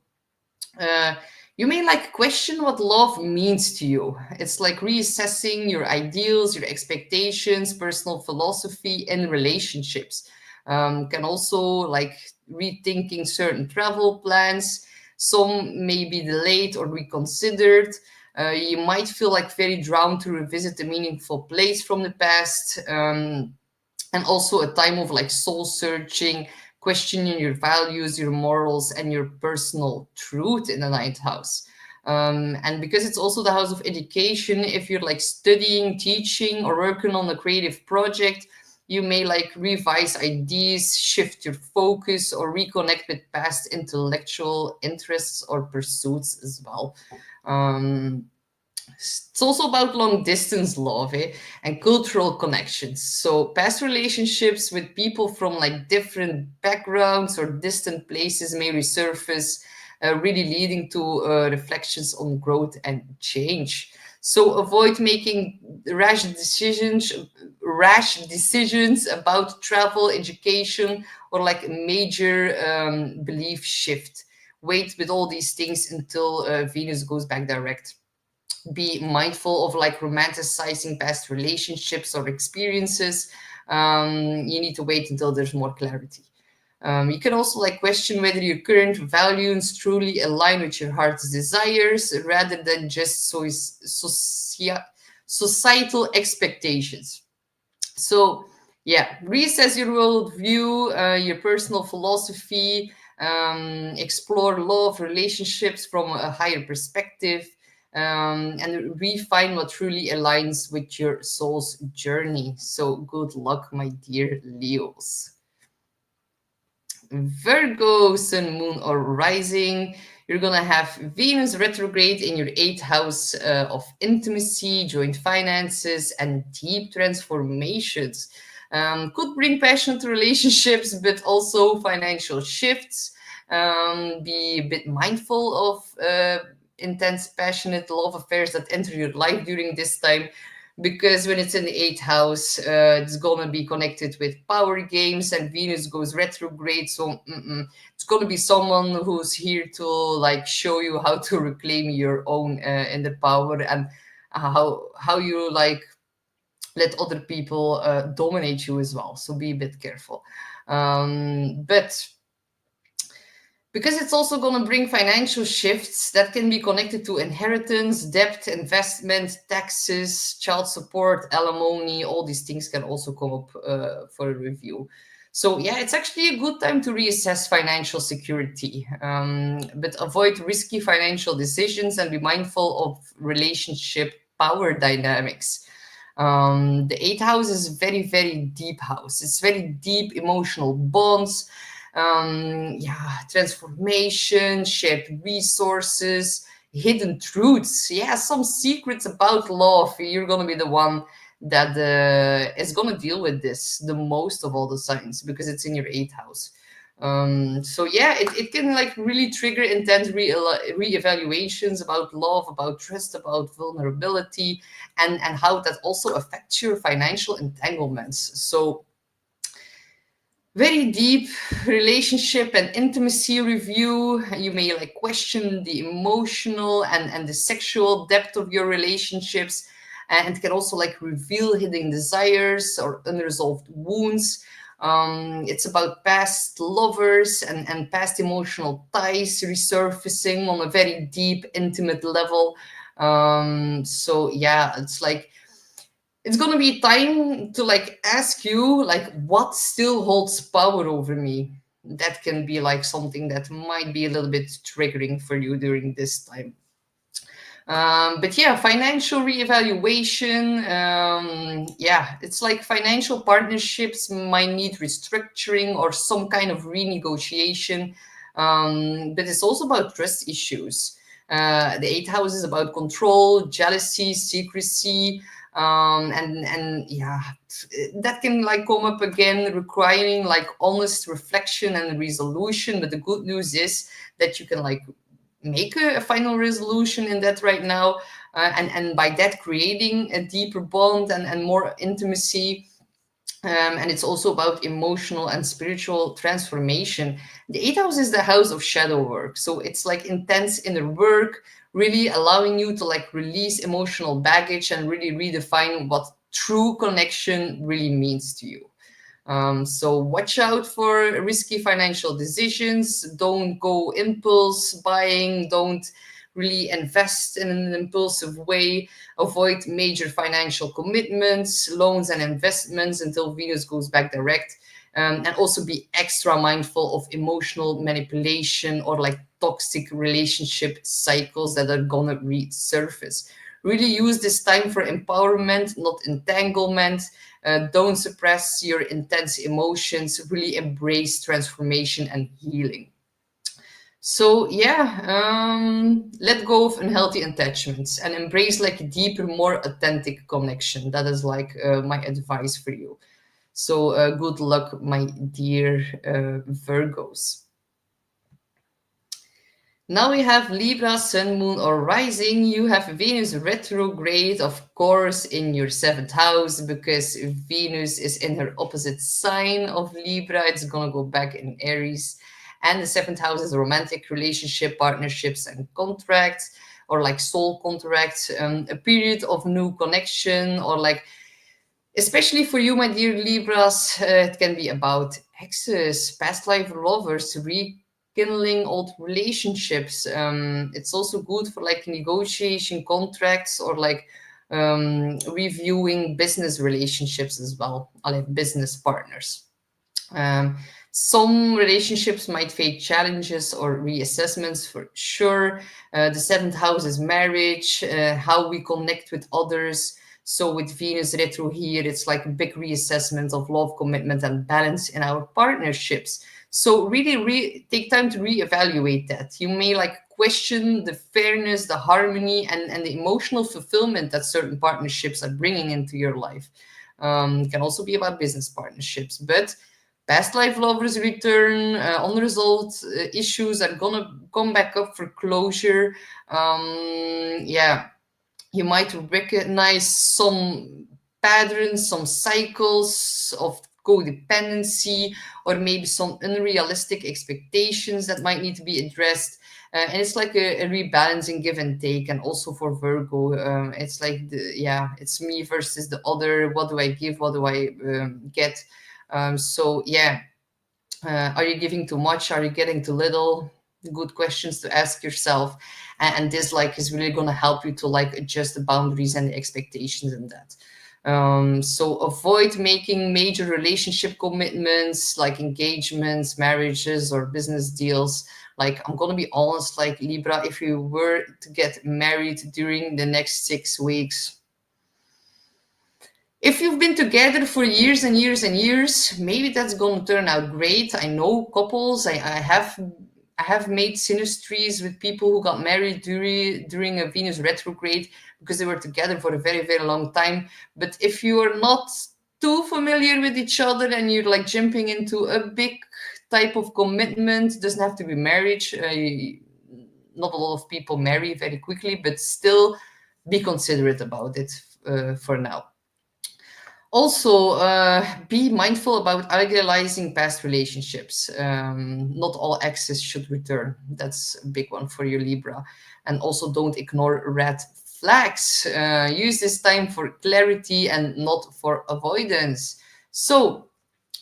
you may like question what love means to you. It's like reassessing your ideals, your expectations, personal philosophy in relationships. Can also like rethinking certain travel plans. Some may be delayed or reconsidered. You might feel like very drawn to revisit a meaningful place from the past. And also a time of like soul searching, questioning your values, your morals, and your personal truth in the ninth house. And because it's also the house of education, if you're like studying, teaching, or working on a creative project, you may like revise ideas, shift your focus, or reconnect with past intellectual interests or pursuits as well. It's also about long distance love, and cultural connections. So past relationships with people from like different backgrounds or distant places may resurface, really leading to reflections on growth and change. So avoid making rash decisions about travel, education, or like a major belief shift. Wait with all these things until Venus goes back direct. Be mindful of like romanticizing past relationships or experiences. You need to wait until there's more clarity. You can also like question whether your current values truly align with your heart's desires rather than just societal expectations. So yeah, reassess your worldview, your personal philosophy, explore love, relationships from a higher perspective, and refine what truly aligns with your soul's journey. So good luck, my dear Leos. Virgo, sun, moon, or rising. You're gonna have Venus retrograde in your 8th house of intimacy, joint finances, and deep transformations. Could bring passionate relationships, but also financial shifts. Be a bit mindful of intense, passionate love affairs that enter your life during this time, because when it's in the 8th house, it's gonna be connected with power games, and Venus goes retrograde. So it's gonna be someone who's here to like show you how to reclaim your own in the power, and how you like let other people dominate you as well. So be a bit careful. But because it's also going to bring financial shifts that can be connected to inheritance, debt, investment, taxes, child support, alimony. All these things can also come up for a review. So yeah, it's actually a good time to reassess financial security, but avoid risky financial decisions and be mindful of relationship power dynamics. The 8th house is very, very deep house. It's very deep emotional bonds. Transformation, shared resources, hidden truths. Yeah, some secrets about love. You're gonna be the one that is gonna deal with this the most of all the signs, because it's in your 8th house. So yeah, it can like really trigger intense re-evaluations about love, about trust, about vulnerability, and how that also affects your financial entanglements. So very deep relationship and intimacy review. You may like question the emotional and the sexual depth of your relationships, and can also like reveal hidden desires or unresolved wounds. It's about past lovers and past emotional ties resurfacing on a very deep, intimate level. So yeah, it's going to be time to like ask you like what still holds power over me. That can be like something that might be a little bit triggering for you during this time. But yeah, financial reevaluation. Yeah, it's like financial partnerships might need restructuring or some kind of renegotiation. But it's also about trust issues. The eighth house is about control, jealousy, secrecy, and yeah, that can like come up again, requiring like honest reflection and resolution. But the good news is that you can like make a final resolution in that right now, and by that creating a deeper bond and more intimacy. And it's also about emotional and spiritual transformation. The eighth house is the house of shadow work, so it's like intense inner work, really allowing you to like release emotional baggage and really redefine what true connection really means to you. So watch out for risky financial decisions. Don't go impulse buying. Don't really invest in an impulsive way. Avoid major financial commitments, loans, and investments until Venus goes back direct. And also be extra mindful of emotional manipulation or like toxic relationship cycles that are gonna resurface. Really use this time for empowerment, not entanglement. Don't suppress your intense emotions. Really embrace transformation and healing. So yeah, let go of unhealthy attachments and embrace like a deeper, more authentic connection. That is like my advice for you. So good luck, my dear Virgos. Now we have Libra, Sun, Moon, or Rising. You have Venus retrograde, of course, in your seventh house because Venus is in her opposite sign of Libra. It's gonna go back in Aries. And the seventh house is romantic relationship, partnerships, and contracts, or like soul contracts, a period of new connection, or like, especially for you, my dear Libras, it can be about exes, past life lovers, rekindling old relationships. It's also good for like negotiation contracts or like reviewing business relationships as well, or like business partners. Um, some relationships might face challenges or reassessments for sure. The seventh house is marriage, how we connect with others. So with Venus retro here, it's like a big reassessment of love, commitment, and balance in our partnerships. So really take time to reevaluate that. You may like question the fairness, the harmony, and the emotional fulfillment that certain partnerships are bringing into your life. It can also be about business partnerships, but past life lovers return, unresolved issues are gonna come back up for closure. Yeah, you might recognize some patterns, some cycles of codependency, or maybe some unrealistic expectations that might need to be addressed. And it's like a rebalancing, give and take. And also for Virgo, it's like, yeah, it's me versus the other. What do I give? What do I get? So yeah, are you giving too much? Are you getting too little? Good questions to ask yourself. And this like is really going to help you to like adjust the boundaries and the expectations in that. So avoid making major relationship commitments like engagements, marriages, or business deals. Like, I'm going to be honest, like Libra, if you were to get married during the next 6 weeks, if you've been together for years and years and years, maybe that's going to turn out great. I know couples. I have made synastries with people who got married during a Venus retrograde because they were together for a very, very long time. But if you are not too familiar with each other and you're like jumping into a big type of commitment, doesn't have to be marriage. Not a lot of people marry very quickly, but still be considerate about it for now. Also, be mindful about idealizing past relationships. Not all exes should return. That's a big one for your Libra. And also, don't ignore red flags. Use this time for clarity and not for avoidance. So,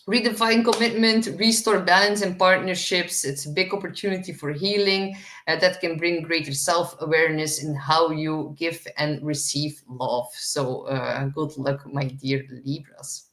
redefine commitment, restore balance in partnerships. It's a big opportunity for healing that can bring greater self-awareness in how you give and receive love. So good luck, my dear Libras.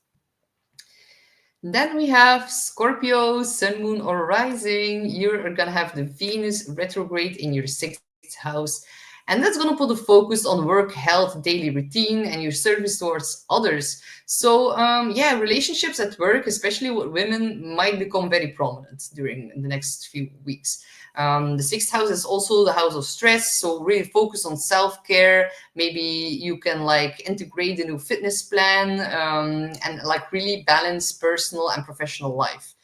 Then we have Scorpio, Sun, Moon, or Rising. You're going to have the Venus retrograde in your sixth house. And that's going to put a focus on work, health, daily routine, and your service towards others. So yeah, relationships at work, especially with women, might become very prominent during the next few weeks. The sixth house is also the house of stress, so really focus on self-care. Maybe you can like integrate a new fitness plan, and like really balance personal and professional life.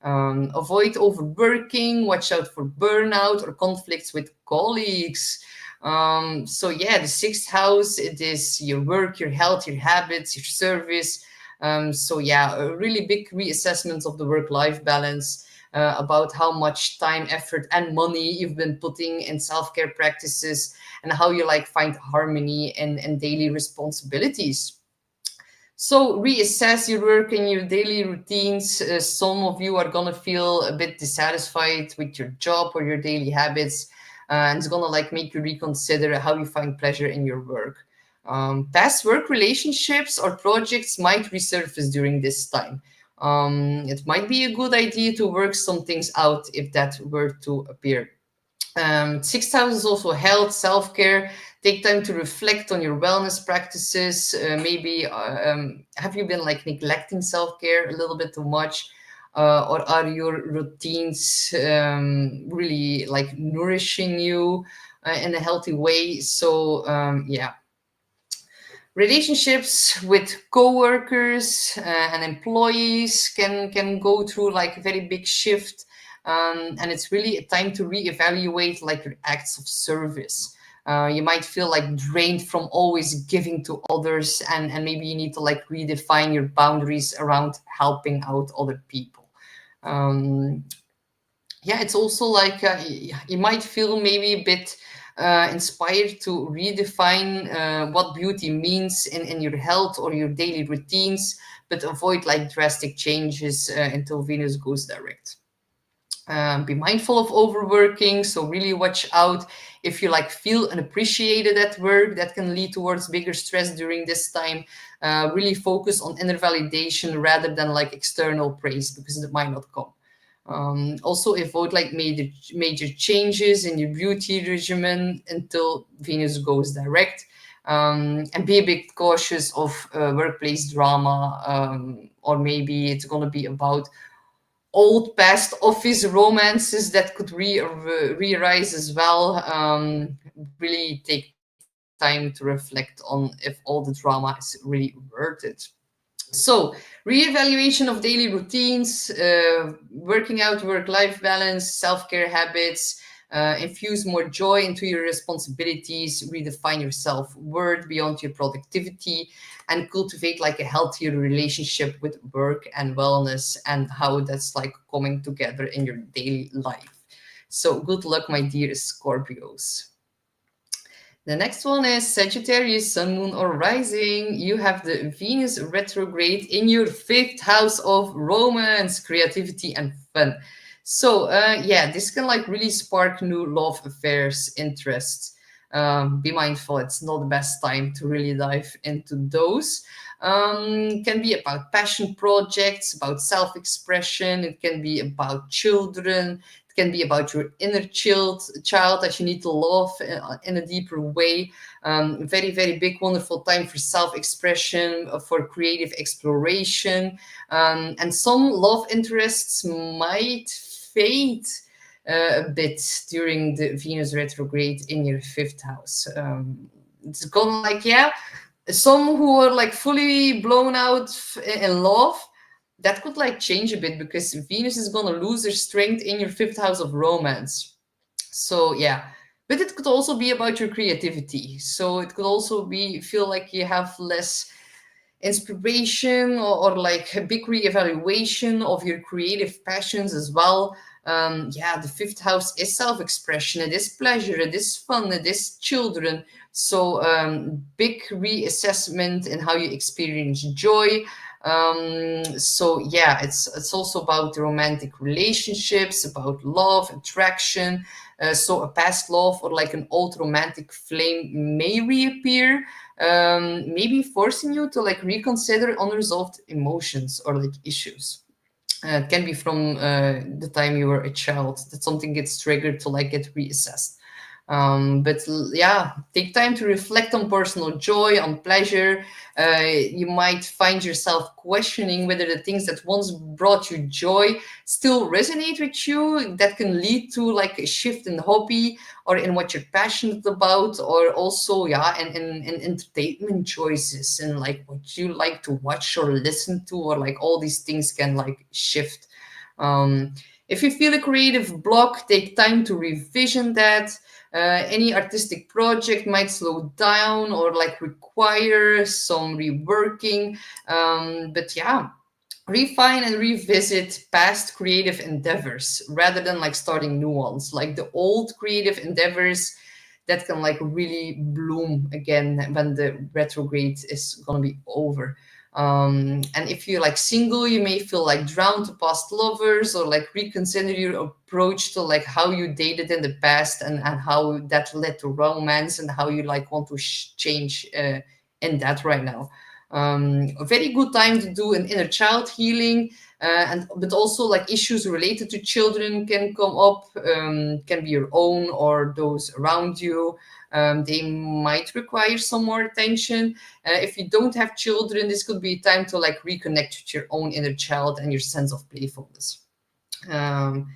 Avoid overworking, watch out for burnout or conflicts with colleagues. So yeah, the sixth house, it is your work, your health, your habits, your service. So yeah, a really big reassessment of the work-life balance, about how much time, effort, and money you've been putting in self-care practices, and how you like find harmony in daily responsibilities. So reassess your work and your daily routines. Some of you are gonna feel a bit dissatisfied with your job or your daily habits, and it's gonna like make you reconsider how you find pleasure in your work. Past work relationships or projects might resurface during this time. It might be a good idea to work some things out if that were to appear. Sixth house is also health, self-care. Take time to reflect on your wellness practices. Maybe have you been like neglecting self-care a little bit too much? Or are your routines really like nourishing you in a healthy way? So yeah, relationships with co-workers and employees can go through like a very big shift, and it's really a time to reevaluate like your acts of service. You might feel like drained from always giving to others, and maybe you need to like redefine your boundaries around helping out other people. um, yeah, it's also like you might feel maybe a bit inspired to redefine what beauty means in your health or your daily routines, but avoid like drastic changes until Venus goes direct. Be mindful of overworking, so really watch out if you like feel unappreciated at work. That can lead towards bigger stress during this time. Really focus on inner validation rather than like external praise, because it might not come. Also avoid like major changes in your beauty regimen until Venus goes direct. And be a bit cautious of workplace drama, or maybe it's going to be about old past office romances that could re-arise as well. Really take time to reflect on if all the drama is really worth it. So, reevaluation of daily routines, working out, work-life balance, self-care habits, infuse more joy into your responsibilities, redefine your self-worth beyond your productivity, and cultivate like a healthier relationship with work and wellness, and how that's like coming together in your daily life. So, good luck, my dear Scorpios. The next one is Sagittarius, Sun, Moon, or Rising. You have the Venus retrograde in your fifth house of romance, creativity, and fun. So, yeah, this can like really spark new love affairs, interests. Be mindful, it's not the best time to really dive into those. Can be about passion projects, about self-expression. It can be about children, can be about your inner child that you need to love in a deeper way. Very, very big, wonderful time for self-expression, for creative exploration. And some love interests might fade a bit during the Venus retrograde in your fifth house. It's gonna like, yeah, some who are like fully blown out in love, that could like change a bit, because Venus is going to lose her strength in your fifth house of romance. So yeah, but it could also be about your creativity. So it could also be feel like you have less inspiration, or like a big reevaluation of your creative passions as well. Yeah, the fifth house is self-expression, it is pleasure, it is fun, it is children. So big reassessment in how you experience joy. So yeah, it's also about romantic relationships, about love, attraction. So a past love or like an old romantic flame may reappear, maybe forcing you to like reconsider unresolved emotions or like issues. It can be from the time you were a child that something gets triggered to like get reassessed. But yeah, take time to reflect on personal joy, on pleasure. You might find yourself questioning whether the things that once brought you joy still resonate with you. That can lead to like a shift in hobby or in what you're passionate about, or also, yeah, in entertainment choices and like what you like to watch or listen to, or like all these things can like shift. Um, if you feel a creative block, take time to revision that. Any artistic project might slow down or like require some reworking. But yeah, refine and revisit past creative endeavors rather than like starting new ones. Like the old creative endeavors that can like really bloom again when the retrograde is gonna be over. And if you're like single, you may feel like drawn to past lovers, or like reconsider your approach to like how you dated in the past, and how that led to romance, and how you like want to change in that right now. A very good time to do an inner child healing, and but also like issues related to children can come up, can be your own or those around you. They might require some more attention. If you don't have children, this could be a time to like reconnect with your own inner child and your sense of playfulness. Um,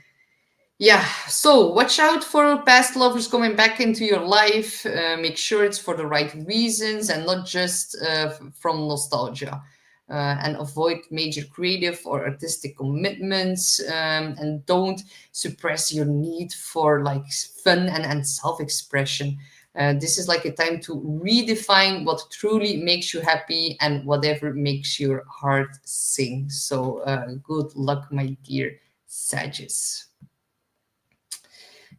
yeah, so watch out for past lovers coming back into your life. Make sure it's for the right reasons and not just from nostalgia. And avoid major creative or artistic commitments, and don't suppress your need for like fun and self-expression. This is like a time to redefine what truly makes you happy and whatever makes your heart sing. So good luck, my dear Sagittarius.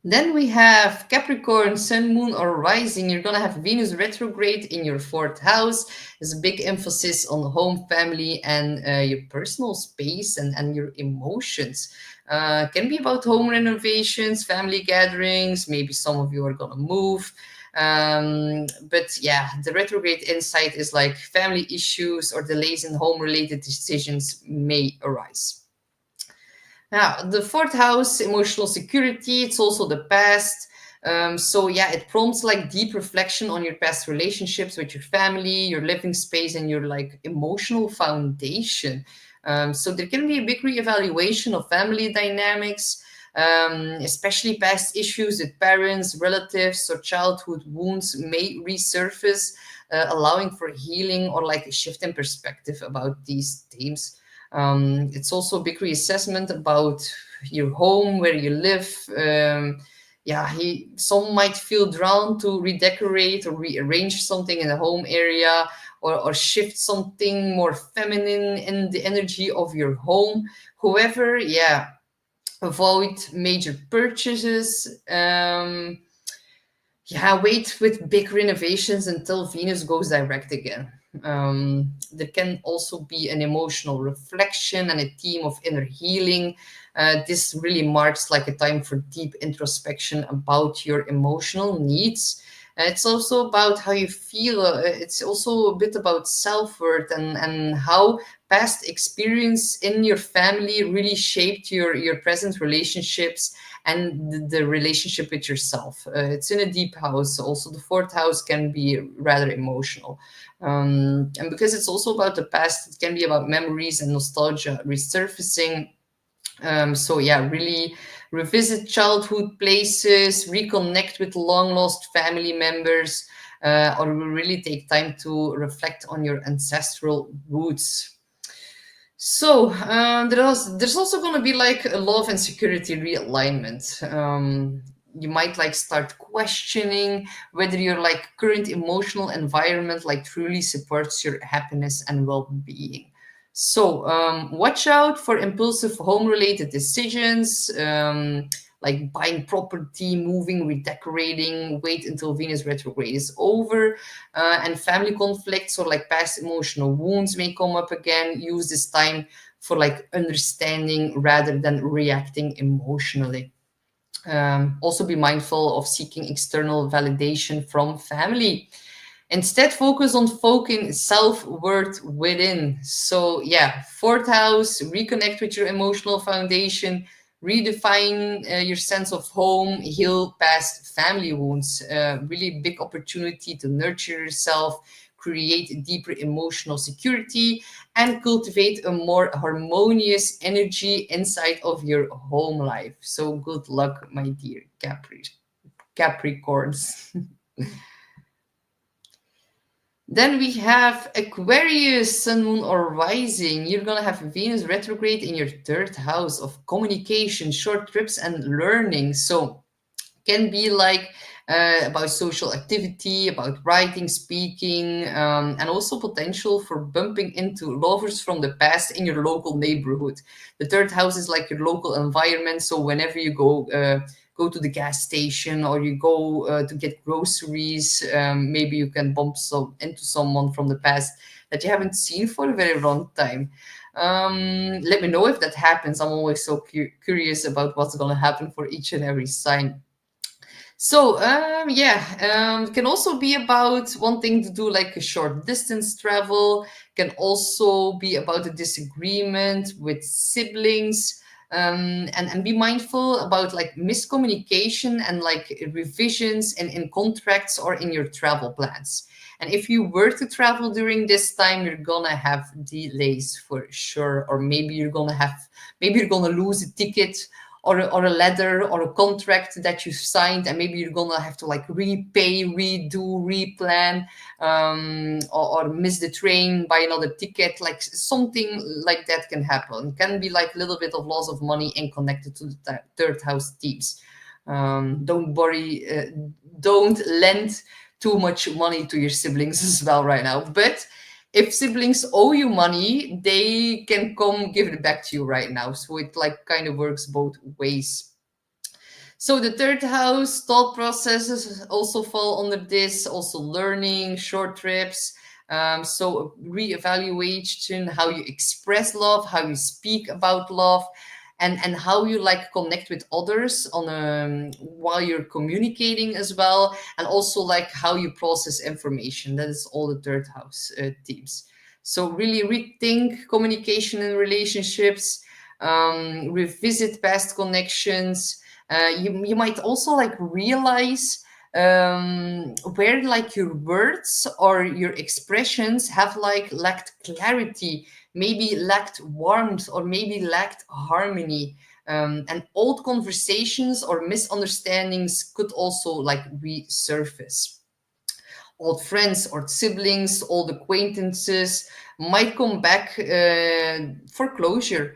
Then we have Capricorn, Sun, Moon, or Rising. You're going to have Venus retrograde in your fourth house. There's a big emphasis on home, family, and your personal space and your emotions. Can be about home renovations, family gatherings. Maybe some of you are going to move. But yeah, the retrograde insight is like family issues or delays in home related decisions may arise. Now, the fourth house, emotional security, it's also the past. So yeah, it prompts like deep reflection on your past relationships with your family, your living space, and your like emotional foundation. So there can be a big reevaluation of family dynamics, especially past issues with parents, relatives, or childhood wounds may resurface, allowing for healing or like a shift in perspective about these themes. It's also a big reassessment about your home, where you live. Yeah, some might feel drawn to redecorate or rearrange something in the home area, or shift something more feminine in the energy of your home. However, yeah, avoid major purchases. Yeah, wait with big renovations until Venus goes direct again. There can also be an emotional reflection and a theme of inner healing. This really marks like a time for deep introspection about your emotional needs. It's also about how you feel. It's also a bit about self-worth, and how past experience in your family really shaped your present relationships and the relationship with yourself. It's in a deep house. Also, the fourth house can be rather emotional. And because it's also about the past, it can be about memories and nostalgia resurfacing. So yeah, really revisit childhood places, reconnect with long lost family members, or really take time to reflect on your ancestral roots. So there's also going to be like a love and security realignment. You might like start questioning whether your like current emotional environment like truly supports your happiness and well-being. So watch out for impulsive home-related decisions, like buying property, moving, redecorating. Wait until Venus retrograde is over, and family conflicts or like past emotional wounds may come up again. Use this time for like understanding rather than reacting emotionally. Also be mindful of seeking external validation from family. Instead, focus on focusing self-worth within. So yeah, fourth house, reconnect with your emotional foundation, redefine your sense of home, heal past family wounds. Really big opportunity to nurture yourself, create deeper emotional security, and cultivate a more harmonious energy inside of your home life. So good luck, my dear Capricorns. Then we have Aquarius, Sun, Moon, or Rising. You're going to have Venus retrograde in your third house of communication, short trips, and learning. So can be like about social activity, about writing, speaking, and also potential for bumping into lovers from the past in your local neighborhood. The third house is like your local environment. So whenever you go to the gas station or you go to get groceries, maybe you can bump into someone from the past that you haven't seen for a very long time. Let me know if that happens. I'm always so curious about what's going to happen for each and every sign. So, it can also be about wanting to do like a short distance travel, can also be about a disagreement with siblings, and be mindful about like miscommunication and like revisions in contracts or in your travel plans. And if you were to travel during this time, you're gonna have delays for sure, or maybe you're gonna lose a ticket or a letter or a contract that you signed, and maybe you're gonna have to like repay, redo, replan, or miss the train, buy another ticket. Like something like that can happen. It can be like a little bit of loss of money and connected to the third house themes. Don't worry, don't lend too much money to your siblings as well right now. But if siblings owe you money, they can come give it back to you right now. So it like kind of works both ways. So the third house, thought processes also fall under this, also learning, short trips. So reevaluation, how you express love, how you speak about love, and how you like connect with others on while you're communicating as well, and also like how you process information. That is all the third house themes. So really rethink communication and relationships, revisit past connections. You might also like realize where like your words or your expressions have like lacked clarity, maybe lacked warmth, or maybe lacked harmony. And old conversations or misunderstandings could also like resurface. Old friends or siblings, old acquaintances might come back for closure.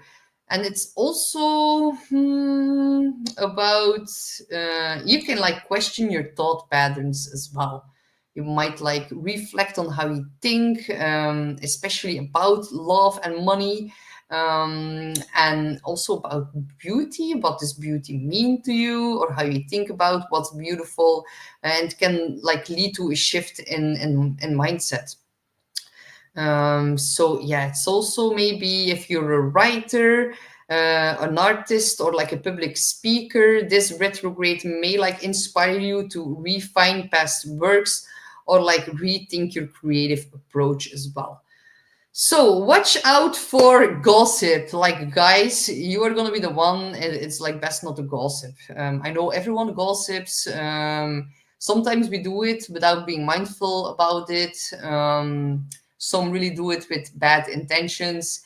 And it's also about you can like question your thought patterns as well. You might like reflect on how you think, especially about love and money, and also about beauty. What does beauty mean to you, or how you think about what's beautiful, and can like lead to a shift in mindset. So yeah, it's also maybe if you're a writer, an artist, or like a public speaker, this retrograde may like inspire you to refine past works or like rethink your creative approach as well. So watch out for gossip. Like guys, you are gonna be the one. It's like best not to gossip. I know everyone gossips. Sometimes we do it without being mindful about it. Some really do it with bad intentions.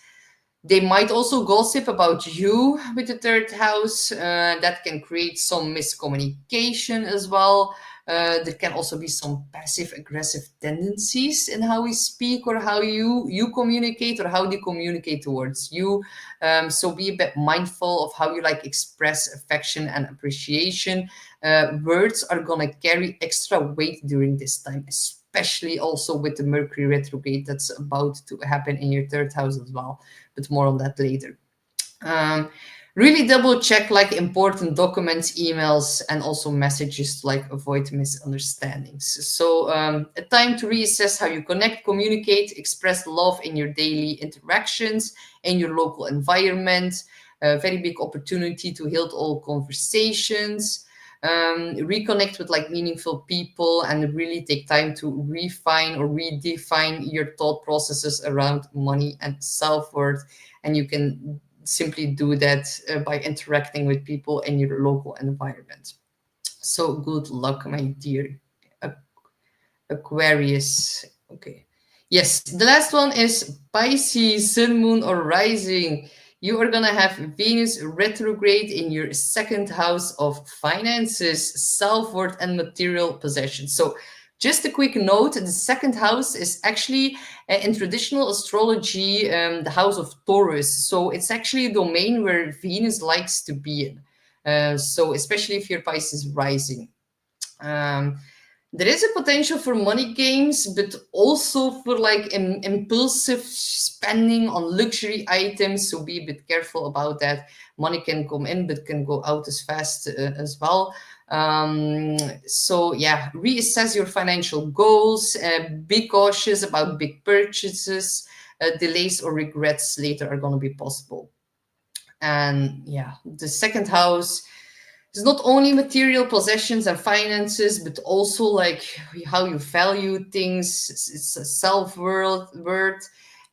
They might also gossip about you with the third house. That can create some miscommunication as well. There can also be some passive aggressive tendencies in how we speak, or how you communicate, or how they communicate towards you. So be a bit mindful of how you like express affection and appreciation. Words are gonna carry extra weight during this time, especially also with the Mercury retrograde that's about to happen in your third house as well. But more on that later. Really double check like important documents, emails, and also messages to like avoid misunderstandings. So a time to reassess how you connect, communicate, express love in your daily interactions, in your local environment. A very big opportunity to heal all conversations, reconnect with like meaningful people, and really take time to refine or redefine your thought processes around money and self-worth. And you can simply do that by interacting with people in your local environment. So good luck, my dear Aquarius. Okay. Yes, the last one is Pisces, Sun, Moon, or Rising. You are going to have Venus retrograde in your second house of finances, self-worth, and material possessions. So just a quick note, the second house is actually, in traditional astrology, the house of Taurus. So it's actually a domain where Venus likes to be in. So especially if you're Pisces rising. There is a potential for money games, but also for like impulsive spending on luxury items. So be a bit careful about that. Money can come in, but can go out as fast as well. So yeah, reassess your financial goals. Be cautious about big purchases. Delays or regrets later are going to be possible. And yeah, the second house it's not only material possessions and finances, but also like how you value things. It's a self-worth,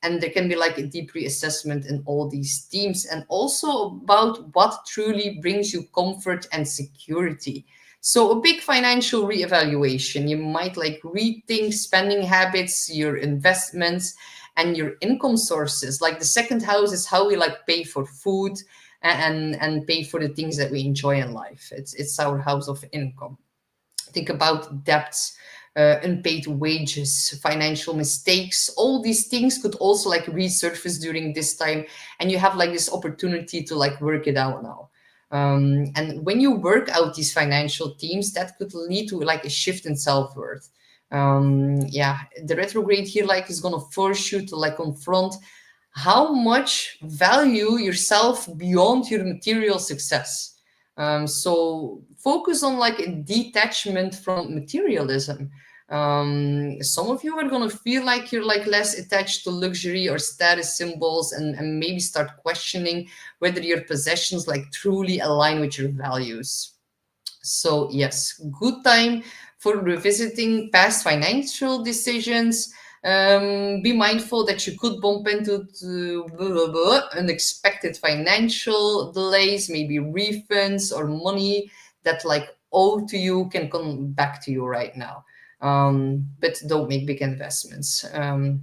and there can be like a deep reassessment in all these themes, and also about what truly brings you comfort and security. So a big financial reevaluation. You might like rethink spending habits, your investments, and your income sources. Like the second house is how we like pay for food and pay for the things that we enjoy in life. It's our house of income. Think about debts, unpaid wages, financial mistakes. All these things could also like resurface during this time, and you have like this opportunity to like work it out now. And when you work out these financial themes, that could lead to like a shift in self-worth. Yeah, the retrograde here like is gonna force you to like confront how much value yourself beyond your material success. So focus on like a detachment from materialism. Some of you are going to feel like you're like less attached to luxury or status symbols, and maybe start questioning whether your possessions like truly align with your values. So yes, good time for revisiting past financial decisions. Be mindful that you could bump into unexpected financial delays, maybe refunds or money that like owe to you can come back to you right now. But don't make big investments.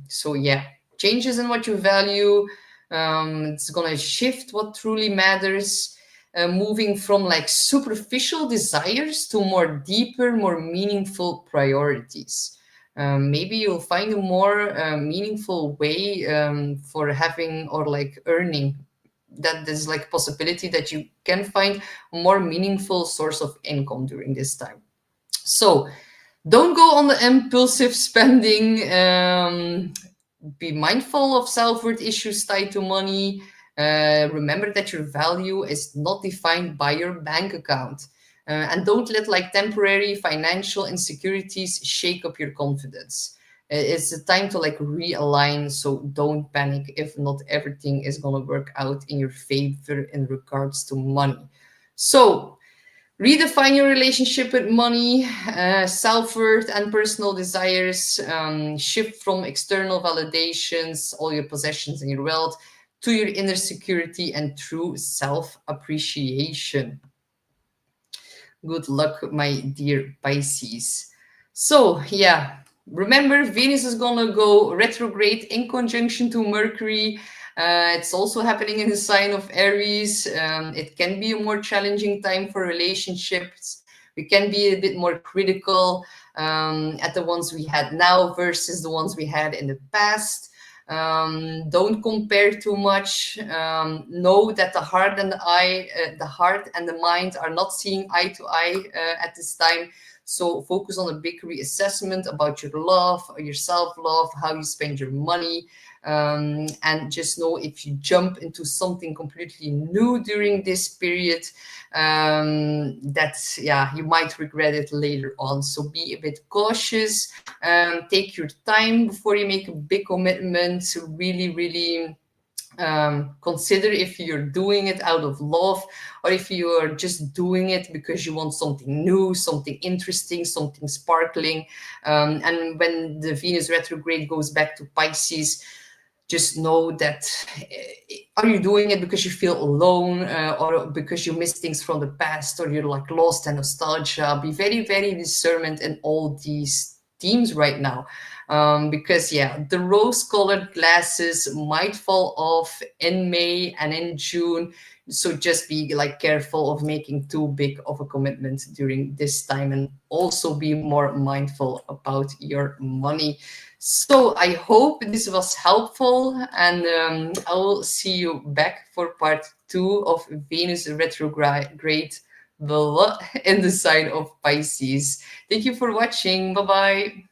So yeah, changes in what you value. It's gonna shift what truly matters. Moving from like superficial desires to more deeper, more meaningful priorities. Maybe you'll find a more meaningful way for having or like earning. That there's like possibility that you can find a more meaningful source of income during this time. So don't go on the impulsive spending. Be mindful of self-worth issues tied to money. Remember that your value is not defined by your bank account. And don't let like temporary financial insecurities shake up your confidence. It's a time to like realign, so don't panic if not everything is going to work out in your favor in regards to money. So redefine your relationship with money, self-worth, and personal desires. Shift from external validations, all your possessions and your wealth, to your inner security and true self-appreciation. Good luck, my dear Pisces. So, yeah, remember, Venus is going to go retrograde in conjunction to Mercury. It's also happening in the sign of Aries. It can be a more challenging time for relationships. We can be a bit more critical at the ones we had now versus the ones we had in the past. Don't compare too much. Know that the heart and the heart and the mind are not seeing eye to eye at this time. So focus on a big reassessment about your love, your self-love, how you spend your money. And just know if you jump into something completely new during this period, you might regret it later on. So be a bit cautious. Take your time before you make a big commitment. Really consider if you're doing it out of love or if you are just doing it because you want something new, something interesting, something sparkling. And when the Venus retrograde goes back to Pisces, just know that are you doing it because you feel alone, or because you miss things from the past, or you're like lost in nostalgia. Be very, very discernment in all these themes right now, because yeah, the rose-colored glasses might fall off in May and in June. So just be like careful of making too big of a commitment during this time, and also be more mindful about your money. So I hope this was helpful, and I will see you back for part 2 of Venus retrograde in the sign of Pisces. Thank you for watching. Bye bye.